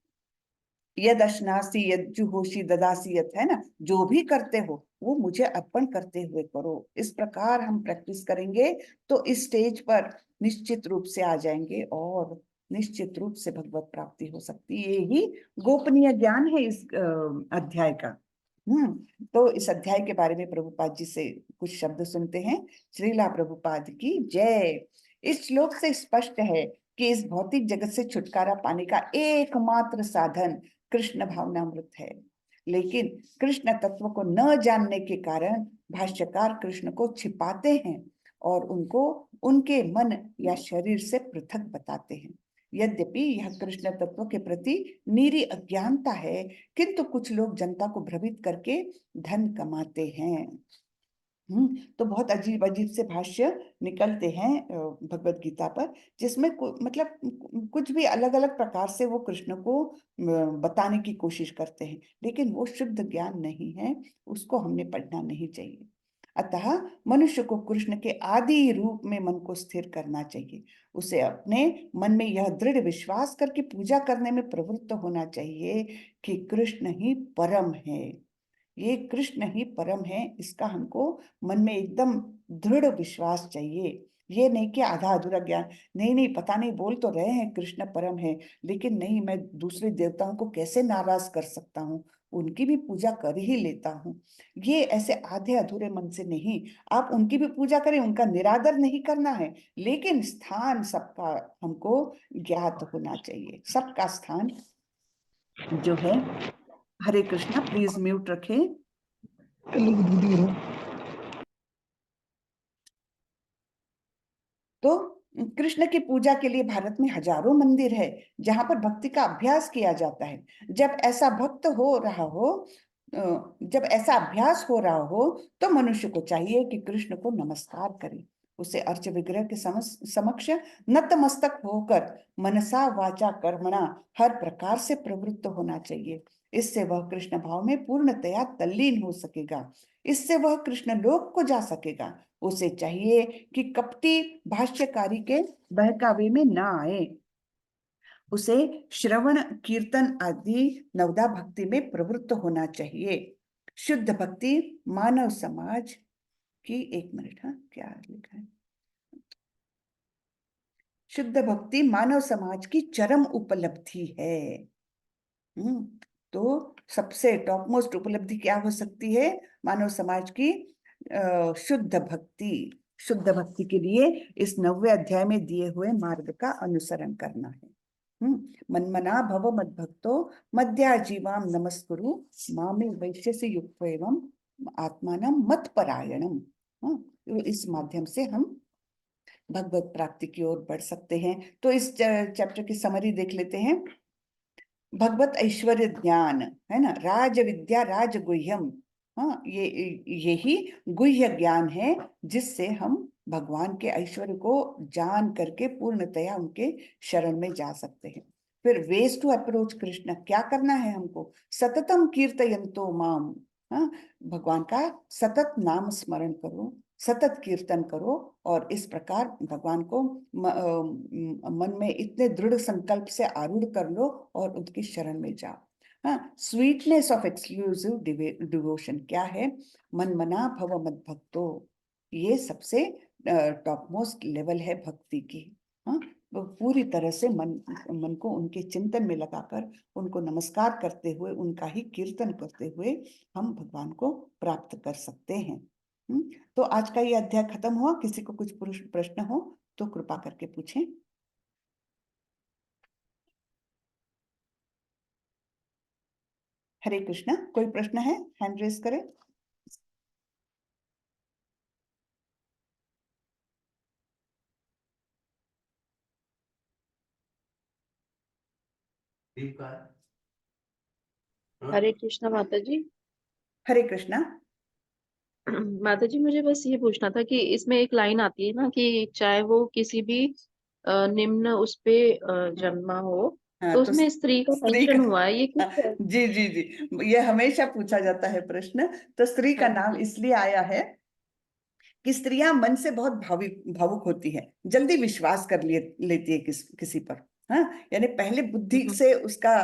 यद अश्नासी यद जुहोशी ददासी यत, है ना, जो भी करते हो वो मुझे अर्पण करते हुए करो। इस प्रकार हम प्रैक्टिस करेंगे तो इस स्टेज पर निश्चित रूप से आ जाएंगे और निश्चित रूप से भगवत प्राप्ति हो सकती है। यही गोपनीय ज्ञान है इस अध्याय का। तो इस अध्याय के बारे में प्रभुपाद जी से कुछ शब्द सुनते हैं। श्रीला प्रभुपाद की जय। इस श्लोक से स्पष्ट है कि इस भौतिक जगत से छुटकारा पाने का एकमात्र साधन कृष्ण भावनामृत है। लेकिन कृष्ण तत्व को न जानने के कारण भाष्यकार कृष्ण को छिपाते हैं और उनको उनके मन या शरीर से पृथक बताते हैं। यद्यपि यह कृष्ण तत्व के प्रति निरी अज्ञानता है, किंतु कुछ लोग जनता को भ्रमित करके धन कमाते हैं। तो बहुत अजीब अजीब से भाष्य निकलते हैं भगवत गीता पर, जिसमें मतलब कुछ भी अलग अलग प्रकार से वो कृष्ण को बताने की कोशिश करते हैं, लेकिन वो शुद्ध ज्ञान नहीं है, उसको हमने पढ़ना नहीं चाहिए। अतः मनुष्य को कृष्ण के आदि रूप में मन को स्थिर करना चाहिए। उसे अपने मन में यह दृढ़ विश्वास करके पूजा करने में प्रवृत्त होना चाहिए कि कृष्ण ही परम है। ये कृष्ण ही परम है, इसका हमको मन में एकदम दृढ़ विश्वास चाहिए। ये नहीं कि आधा अधूरा ज्ञान, नहीं नहीं पता नहीं बोल तो रहे हैं कृष्ण परम है, लेकिन नहीं, मैं दूसरे देवताओं को कैसे नाराज कर सकता हूँ, उनकी भी पूजा कर ही लेता हूँ। ये ऐसे आधे अधूरे मन से नहीं, आप उनकी भी पूजा करें, उनका निरादर नहीं करना है, लेकिन स्थान सबका हमको ज्ञात होना चाहिए। सबका स्थान जो है, हरे कृष्णा, प्लीज म्यूट रखें। तो कृष्ण की पूजा के लिए भारत में हजारों मंदिर है जहां पर भक्ति का अभ्यास किया जाता है। जब ऐसा अभ्यास हो रहा हो तो मनुष्य को चाहिए कि कृष्ण को नमस्कार करे, उसे अर्च विग्रह के समक्ष नतमस्तक होकर मनसा वाचा कर्मणा हर प्रकार से प्रवृत्त होना चाहिए। इससे वह कृष्ण भाव में पूर्णतया तल्लीन हो सकेगा, इससे वह कृष्ण लोक को जा सकेगा। उसे चाहिए कि कपटी भाष्यकारी के बहकावे में ना आए, उसे श्रवण कीर्तन आदि नवदा भक्ति में प्रवृत्त होना चाहिए। शुद्ध भक्ति मानव समाज की, एक मिनट, हाँ क्या लिखा है, शुद्ध भक्ति मानव समाज की चरम उपलब्धि है। तो सबसे टॉप मोस्ट उपलब्धि क्या हो सकती है मानव समाज की? शुद्ध भक्ति। शुद्ध भक्ति के लिए इस 9वें अध्याय में दिए हुए मार्ग का अनुसरण करना है। मन्मना भव मद भक्तो मद्याजीवाम नमस्कुरु मामे वैश्यसि युक्त्वैवम् आत्मानं मत परायणम। इस माध्यम से हम भगवत प्राप्ति की ओर बढ़ सकते हैं। तो इस चैप्टर की समरी देख लेते हैं। भगवत ऐश्वर्य ज्ञान है ना, राज विद्या राज गुह्यम। हाँ, यही गुह्य ज्ञान है जिससे हम भगवान के ऐश्वर्य को जान करके पूर्णतया उनके शरण में जा सकते हैं। फिर वेज टू अप्रोच कृष्ण, क्या करना है हमको? सततम कीर्तयन्तो माम। हाँ, भगवान का सतत नाम स्मरण करो, सतत कीर्तन करो और इस प्रकार भगवान को मन में इतने दृढ़ संकल्प से आरूढ़ कर लो और उनकी शरण में जाओ। हाँ, स्वीटनेस ऑफ एक्सक्लूसिव डिवोशन क्या है? मन मना भव मद भक्तो। ये सबसे टॉप मोस्ट लेवल है भक्ति की। हाँ, वो पूरी तरह से मन को उनके चिंतन में लगाकर उनको नमस्कार करते हुए, उनका ही कीर्तन करते हुए हम भगवान को प्राप्त कर सकते हैं। तो आज का ये अध्याय खत्म हुआ। किसी को कुछ प्रश्न हो तो कृपा करके पूछें। हरे कृष्णा। कोई प्रश्न है? हैंड रेज करें। हरे कृष्णा माता जी। हरे कृष्णा। माता जी, मुझे बस ये पूछना था कि इसमें एक लाइन आती है ना कि चाहे वो किसी भी निम्न उस पे जन्मा हो, हाँ, तो तो उसमें स्त्री का स्त्री मेंशन का, हुआ है, ये हाँ, किस है? जी जी जी, ये हमेशा पूछा जाता है प्रश्न। तो स्त्री का हाँ नाम जी। इसलिए आया है कि स्त्रियां मन से बहुत भावुक होती है, जल्दी विश्वास कर लेती है किसी पर। हाँ, यानी पहले बुद्धि हम्म, से उसका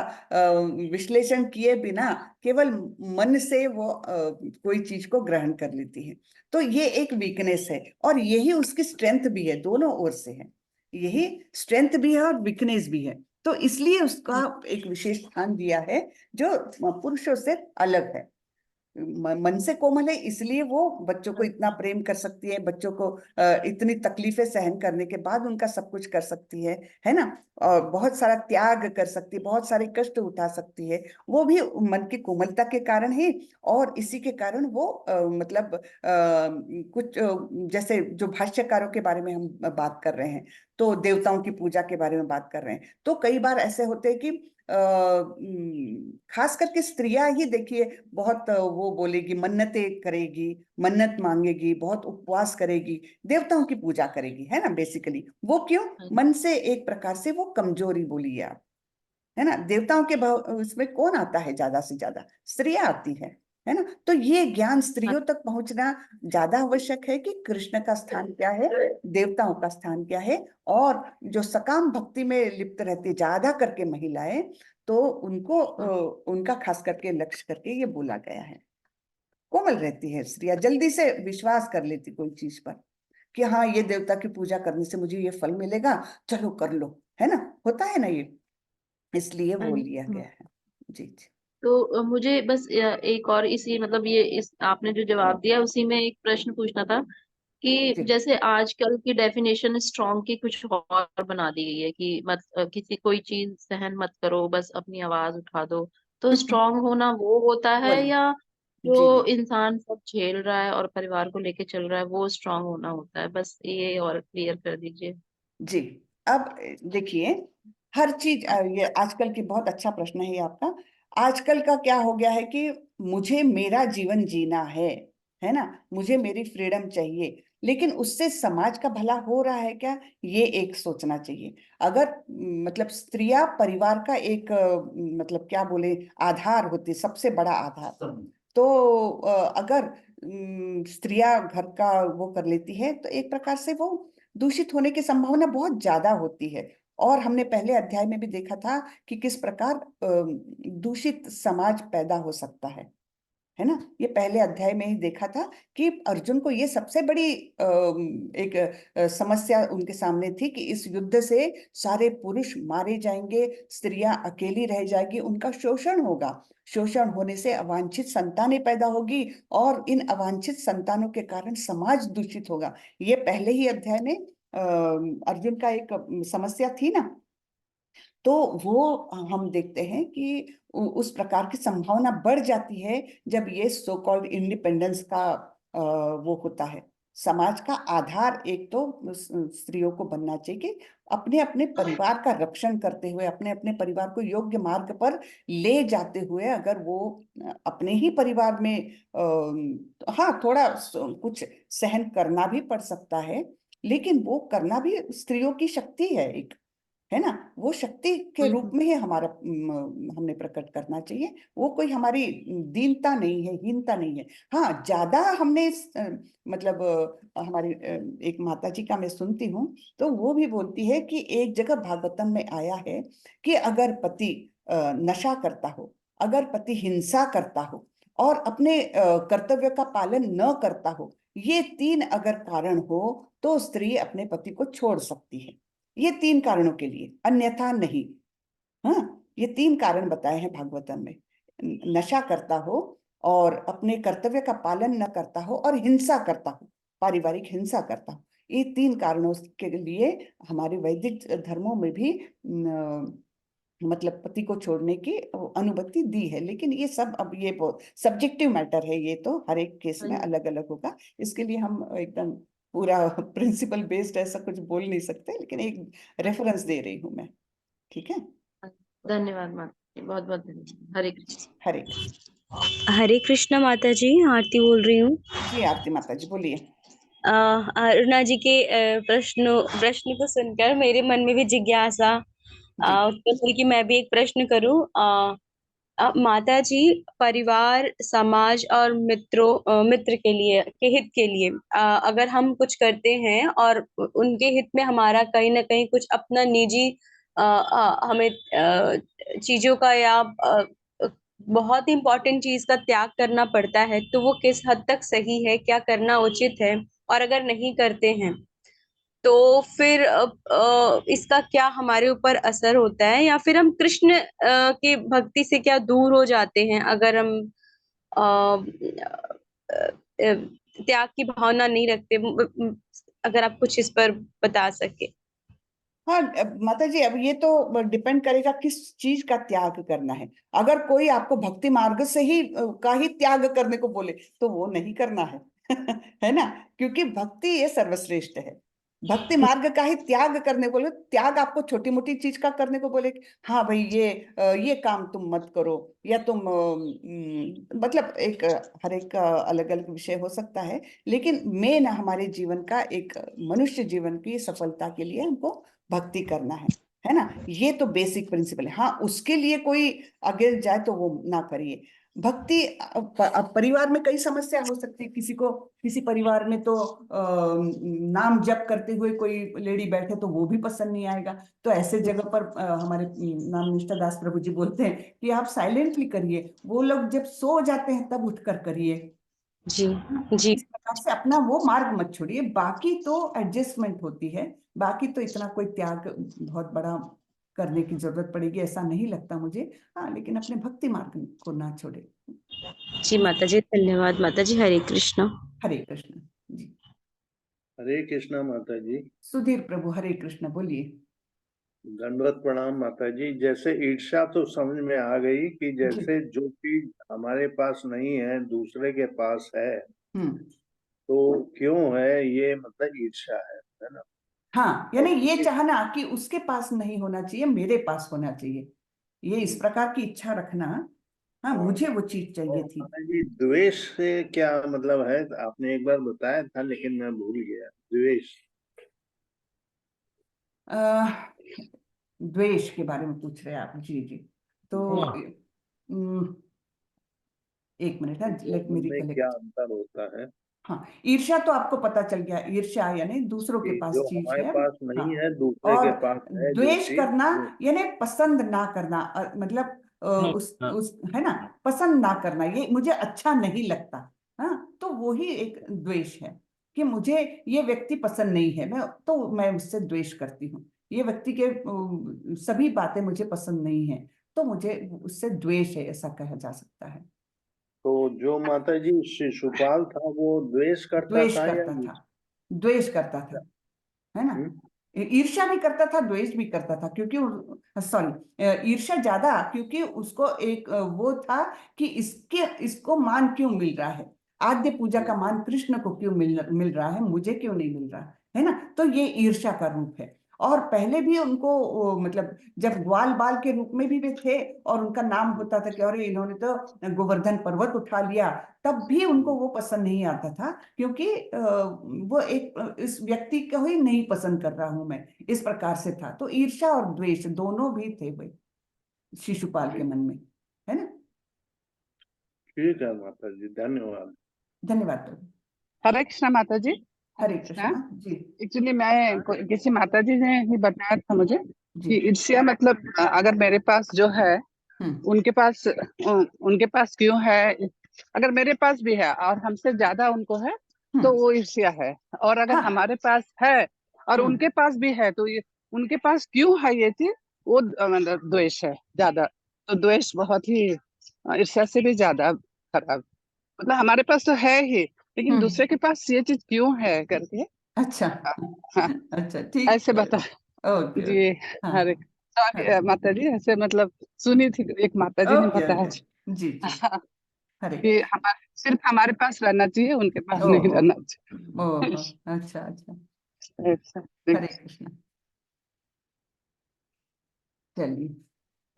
विश्लेषण किए बिना केवल मन से वो कोई चीज को ग्रहण कर लेती है। तो ये एक वीकनेस है, और यही उसकी स्ट्रेंथ भी है, दोनों ओर से है। यही स्ट्रेंथ भी है और वीकनेस भी है। तो इसलिए उसका एक विशेष स्थान दिया है जो पुरुषों से अलग है। मन से कोमल है, इसलिए वो बच्चों को इतना प्रेम कर सकती है, बच्चों को इतनी तकलीफें सहन करने के बाद उनका सब कुछ कर सकती है ना। और बहुत सारा त्याग कर सकती है, बहुत सारे कष्ट उठा सकती है। वो भी मन की कोमलता के कारण ही। और इसी के कारण वो मतलब कुछ जैसे जो भाष्यकारों के बारे में हम बात कर रहे हैं, तो देवताओं की पूजा के बारे में बात कर रहे हैं, तो कई बार ऐसे होते हैं कि खास करके स्त्रियां ही देखिए, बहुत वो बोलेगी, मन्नतें करेगी, मन्नत मांगेगी, बहुत उपवास करेगी, देवताओं की पूजा करेगी, है ना। बेसिकली वो क्यों? हाँ मन से एक प्रकार से वो कमजोरी बोलिए आप, है ना। देवताओं के उसमें कौन आता है? ज्यादा से ज्यादा स्त्रियां आती है ना। तो ये ज्ञान स्त्रियों तक पहुंचना ज्यादा आवश्यक है कि कृष्ण का स्थान क्या है, देवताओं का स्थान क्या है। और जो सकाम भक्ति में लिप्त रहती ज्यादा करके महिलाएं, तो उनको उनका खास करके लक्ष्य करके ये बोला गया है। कोमल रहती है स्त्रियां, जल्दी से विश्वास कर लेती कोई चीज पर कि हाँ, ये देवता की पूजा करने से मुझे ये फल मिलेगा, चलो कर लो, है ना। होता है ना ये, इसलिए वो लिया हाँ। गया है। जी जी तो मुझे बस एक और इसी मतलब ये इस आपने जो जवाब दिया उसी में एक प्रश्न पूछना था कि जी। जैसे आजकल की डेफिनेशन स्ट्रॉन्ग की कुछ और बना दी गई है कि मत किसी कोई चीज सहन मत करो, बस अपनी आवाज उठा दो। तो स्ट्रॉन्ग होना वो होता वो है, नहीं। या जी जो नहीं। इंसान सब झेल रहा है और परिवार को लेके चल रहा है वो स्ट्रॉन्ग होना होता है? बस ये और क्लियर कर दीजिए। जी, अब देखिए, हर चीज ये आजकल की बहुत अच्छा प्रश्न है ये आपका। आजकल का क्या हो गया है कि मुझे मेरा जीवन जीना है ना, मुझे मेरी फ्रीडम चाहिए, लेकिन उससे समाज का भला हो रहा है क्या, ये एक सोचना चाहिए। अगर मतलब स्त्रियां परिवार का एक मतलब क्या बोले, आधार होती, सबसे बड़ा आधार। तो अगर स्त्रियां घर का वो कर लेती है, तो एक प्रकार से वो दूषित होने की संभावना बहुत ज्यादा होती है। और हमने पहले अध्याय में भी देखा था कि किस प्रकार दूषित समाज पैदा हो सकता है ना। ये पहले अध्याय में ही देखा था कि अर्जुन को ये सबसे बड़ी एक समस्या उनके सामने थी कि इस युद्ध से सारे पुरुष मारे जाएंगे, स्त्रियां अकेली रह जाएगी, उनका शोषण होगा। शोषण होने से अवांछित संतानें पैदा होगी, और इन अवांछित संतानों के कारण समाज दूषित होगा। ये पहले ही अध्याय में अर्जुन का एक समस्या थी ना। तो वो हम देखते हैं कि उस प्रकार की संभावना बढ़ जाती है जब ये सो कॉल्ड इंडिपेंडेंस का वो होता है। समाज का आधार एक तो स्त्रियों को बनना चाहिए कि अपने अपने परिवार का रक्षण करते हुए, अपने अपने परिवार को योग्य मार्ग पर ले जाते हुए, अगर वो अपने ही परिवार में हाँ, थोड़ा कुछ सहन करना भी पड़ सकता है, लेकिन वो करना भी स्त्रियों की शक्ति है एक, है ना। वो शक्ति के रूप हम्म। में ही हमारा हमने प्रकट करना चाहिए। वो कोई हमारी दीनता नहीं है, हीनता नहीं है। हाँ, ज्यादा हमने मतलब हमारी एक माता जी का मैं सुनती हूँ, तो वो भी बोलती है कि एक जगह भागवतम में आया है कि अगर पति नशा करता हो, अगर पति हिंसा करता हो और अपने कर्तव्य का पालन न करता हो, ये 3 अगर कारण हो तो स्त्री अपने पति को छोड़ सकती है, ये 3 कारणों के लिए, अन्यथा नहीं। हाँ, ये 3 कारण बताए हैं भागवतम में। नशा करता हो, और अपने कर्तव्य का पालन न करता हो, और हिंसा करता हो, पारिवारिक हिंसा करता हो। ये 3 कारणों के लिए हमारे वैदिक धर्मों में भी मतलब पति को छोड़ने की अनुमति दी है। लेकिन ये सब अब ये बहुत सब्जेक्टिव मैटर है, ये तो हर एक केस में अलग अलग होगा। इसके लिए हम एकदम पूरा प्रिंसिपल बेस्ड ऐसा कुछ बोल नहीं सकते, लेकिन एक रेफरेंस दे रही हूँ मैं। ठीक है, धन्यवाद माता जी, बहुत बहुत धन्यवाद। हरे कृष्ण। हरे कृष्ण। हरे कृष्णा माता जी, आरती बोल रही हूँ। जी आरती माता जी बोलिए। अरुणा जी के प्रश्न को सुनकर मेरे मन में भी जिज्ञासा जी उत्पन्न हुई कि मैं भी एक प्रश्न करूं। माता जी, परिवार, समाज और मित्र के लिए, के हित के लिए, अगर हम कुछ करते हैं और उनके हित में हमारा कहीं ना कहीं कुछ अपना निजी हमें चीजों का या बहुत ही इम्पोर्टेंट चीज का त्याग करना पड़ता है, तो वो किस हद तक सही है, क्या करना उचित है? और अगर नहीं करते हैं तो फिर इसका क्या हमारे ऊपर असर होता है, या फिर हम कृष्ण की भक्ति से क्या दूर हो जाते हैं अगर हम अ, त्याग की भावना नहीं रखते? अगर आप कुछ इस पर बता सके। हाँ, माता जी अब ये तो डिपेंड करेगा किस चीज का त्याग करना है। अगर कोई आपको भक्ति मार्ग से ही का ही त्याग करने को बोले तो वो नहीं करना है है ना, क्योंकि भक्ति ये सर्वश्रेष्ठ है। भक्ति मार्ग का ही त्याग करने को बोले, त्याग आपको छोटी मोटी चीज का करने को बोले, हाँ भाई ये काम तुम मत करो, या तुम मतलब एक हर एक का अलग अलग विषय हो सकता है। लेकिन मेन हमारे जीवन का, एक मनुष्य जीवन की सफलता के लिए हमको भक्ति करना है ना। ये तो बेसिक प्रिंसिपल है। हाँ, उसके लिए कोई आगे जाए तो वो ना करिए भक्ति। अब परिवार में कई समस्या हो सकती है, किसी को, किसी परिवार में तो नाम जप करते हुए कोई लेडी बैठे तो वो भी पसंद नहीं आएगा। तो ऐसे जगह पर हमारे नाम निष्ठा दास प्रभु जी बोलते हैं कि आप साइलेंटली करिए, वो लोग जब सो जाते हैं तब उठकर करिए। जी जी इस प्रकार से अपना वो मार्ग मत छोड़िए, बाकी तो एडजस्टमेंट होती है। बाकी तो इतना कोई त्याग बहुत बड़ा करने की जरूरत पड़ेगी ऐसा नहीं लगता मुझे। हाँ, लेकिन अपने भक्ति मार्ग को ना छोड़े। जी माता जी, धन्यवाद माता जी। हरे कृष्णा। हरे कृष्ण जी। हरे कृष्णा माता जी। सुधीर प्रभु हरे कृष्ण बोलिए। दंडवत प्रणाम माता जी। जैसे ईर्ष्या तो समझ में आ गई कि जी। जैसे जो चीज हमारे पास नहीं है दूसरे के पास है, हम्म। तो क्यों है ये, मतलब ईर्ष्या है ना। हाँ, और यानी ये ये चाहना कि उसके पास नहीं होना चाहिए, मेरे पास होना चाहिए, ये इस प्रकार की इच्छा रखना। हाँ, हाँ, मुझे वो चीज और चाहिए थी। माता जी द्वेष से क्या मतलब है? आपने एक बार बताया था लेकिन मैं भूल गया। द्वेष। द्वेष के बारे में पूछ रहे हैं आप? जी जी। तो एक मिनट है, लेट दोनों मी में क्या रिकलेक्ट। अंतर होता है हाँ, ईर्ष्या तो आपको पता चल गया, ईर्ष्या यानी दूसरों के कि पास जो चीज हमारे है। पास हाँ, नहीं है दूसरे के और पास है जो द्वेष चीज करना वो। यानी पसंद ना करना, मतलब उस है ना, पसंद ना करना, ये मुझे अच्छा नहीं लगता। हाँ, तो वो ही एक द्वेष है कि मुझे ये व्यक्ति पसंद नहीं है, मैं उससे द्वेष करती हूँ। ये व्यक्ति के सभी बातें मुझे पसंद नहीं है, तो मुझे उससे द्वेष है, ऐसा कहा जा सकता है। तो जो माता जी शिशुपाल था वो द्वेष करता द्वेष था या करता था, द्वेष करता था, है ना। हम्म? ईर्ष्या भी करता था, द्वेष भी करता था, क्योंकि सॉरी, ईर्ष्या ज्यादा, क्योंकि उसको एक वो था कि इसको मान क्यों मिल रहा है, आद्य पूजा का मान कृष्ण को क्यों मिल रहा है, मुझे क्यों नहीं मिल रहा है ना। तो ये ईर्ष्या का रूप है। और पहले भी उनको मतलब जब ग्वाल बाल के रूप में भी वे थे, और उनका नाम होता था कि अरे इन्होंने तो गोवर्धन पर्वत उठा लिया, तब भी उनको वो पसंद नहीं आता था, क्योंकि वो एक इस व्यक्ति को ही नहीं पसंद कर रहा हूं मैं, इस प्रकार से था। तो ईर्ष्या और द्वेष दोनों भी थे भाई शिशुपाल के मन में, है ना। ठीक है माता जी, धन्यवाद। धन्यवाद प्रभु। हरे कृष्णा माता जी। हरे कृष्णा जी। एक्चुअली मैं किसी माता जी ने ही बताया था मुझे जी। कि ईर्ष्या मतलब अगर मेरे पास जो है हम्म। उनके पास क्यों है, अगर मेरे पास भी है और हमसे ज्यादा उनको है तो वो ईर्ष्या है। और अगर हाँ। हमारे पास है और हम्म। उनके पास भी है, तो ये उनके पास क्यों है ये चीज, वो मतलब द्वेष है ज्यादा। तो द्वेष बहुत ही ईर्ष्या से भी ज्यादा खराब। मतलब हमारे पास तो है ही, लेकिन दूसरे के पास ये चीज क्यों है करके। अच्छा। हाँ, अच्छा, ठीक ऐसे है। बता। ओके जी। ओके। हाँ हरे हाँ। सॉरी हरे माता जी, ऐसे मतलब सुनी थी, एक माता जी ने ओके बताया ओके। जी जी। हरे कि हमारे सिर्फ हमारे पास रहना चाहिए, उनके पास नहीं ओहो। रहना ओहो। चाहिए। अच्छा अच्छा। ऐसा। हरे कृष्ण। चलिए,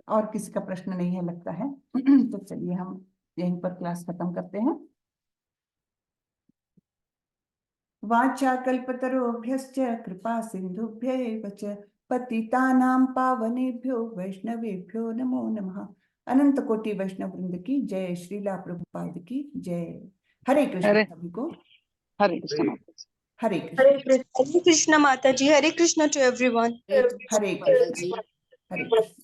और किसी का प्रश्न नहीं है लगता है। तो चलिए हम यहीं पर क्लास खत्म करते हैं। वाञ्छाकल्पतरुभ्यश्च कृपा सिन्धुभ्य एव च पतितानां पावनेभ्यो वैष्णवेभ्यो नमो नमः। अनंत कोटि वैष्णव वृंद की जय, श्रीला प्रभुपाद की जय। हरे कृष्ण हरे सभी को। हरे कृष्ण माता जी। हरे Krishna. Hare Krishna Mataji, Hare Krishna to everyone. Hare Krishna. Hare Krishna.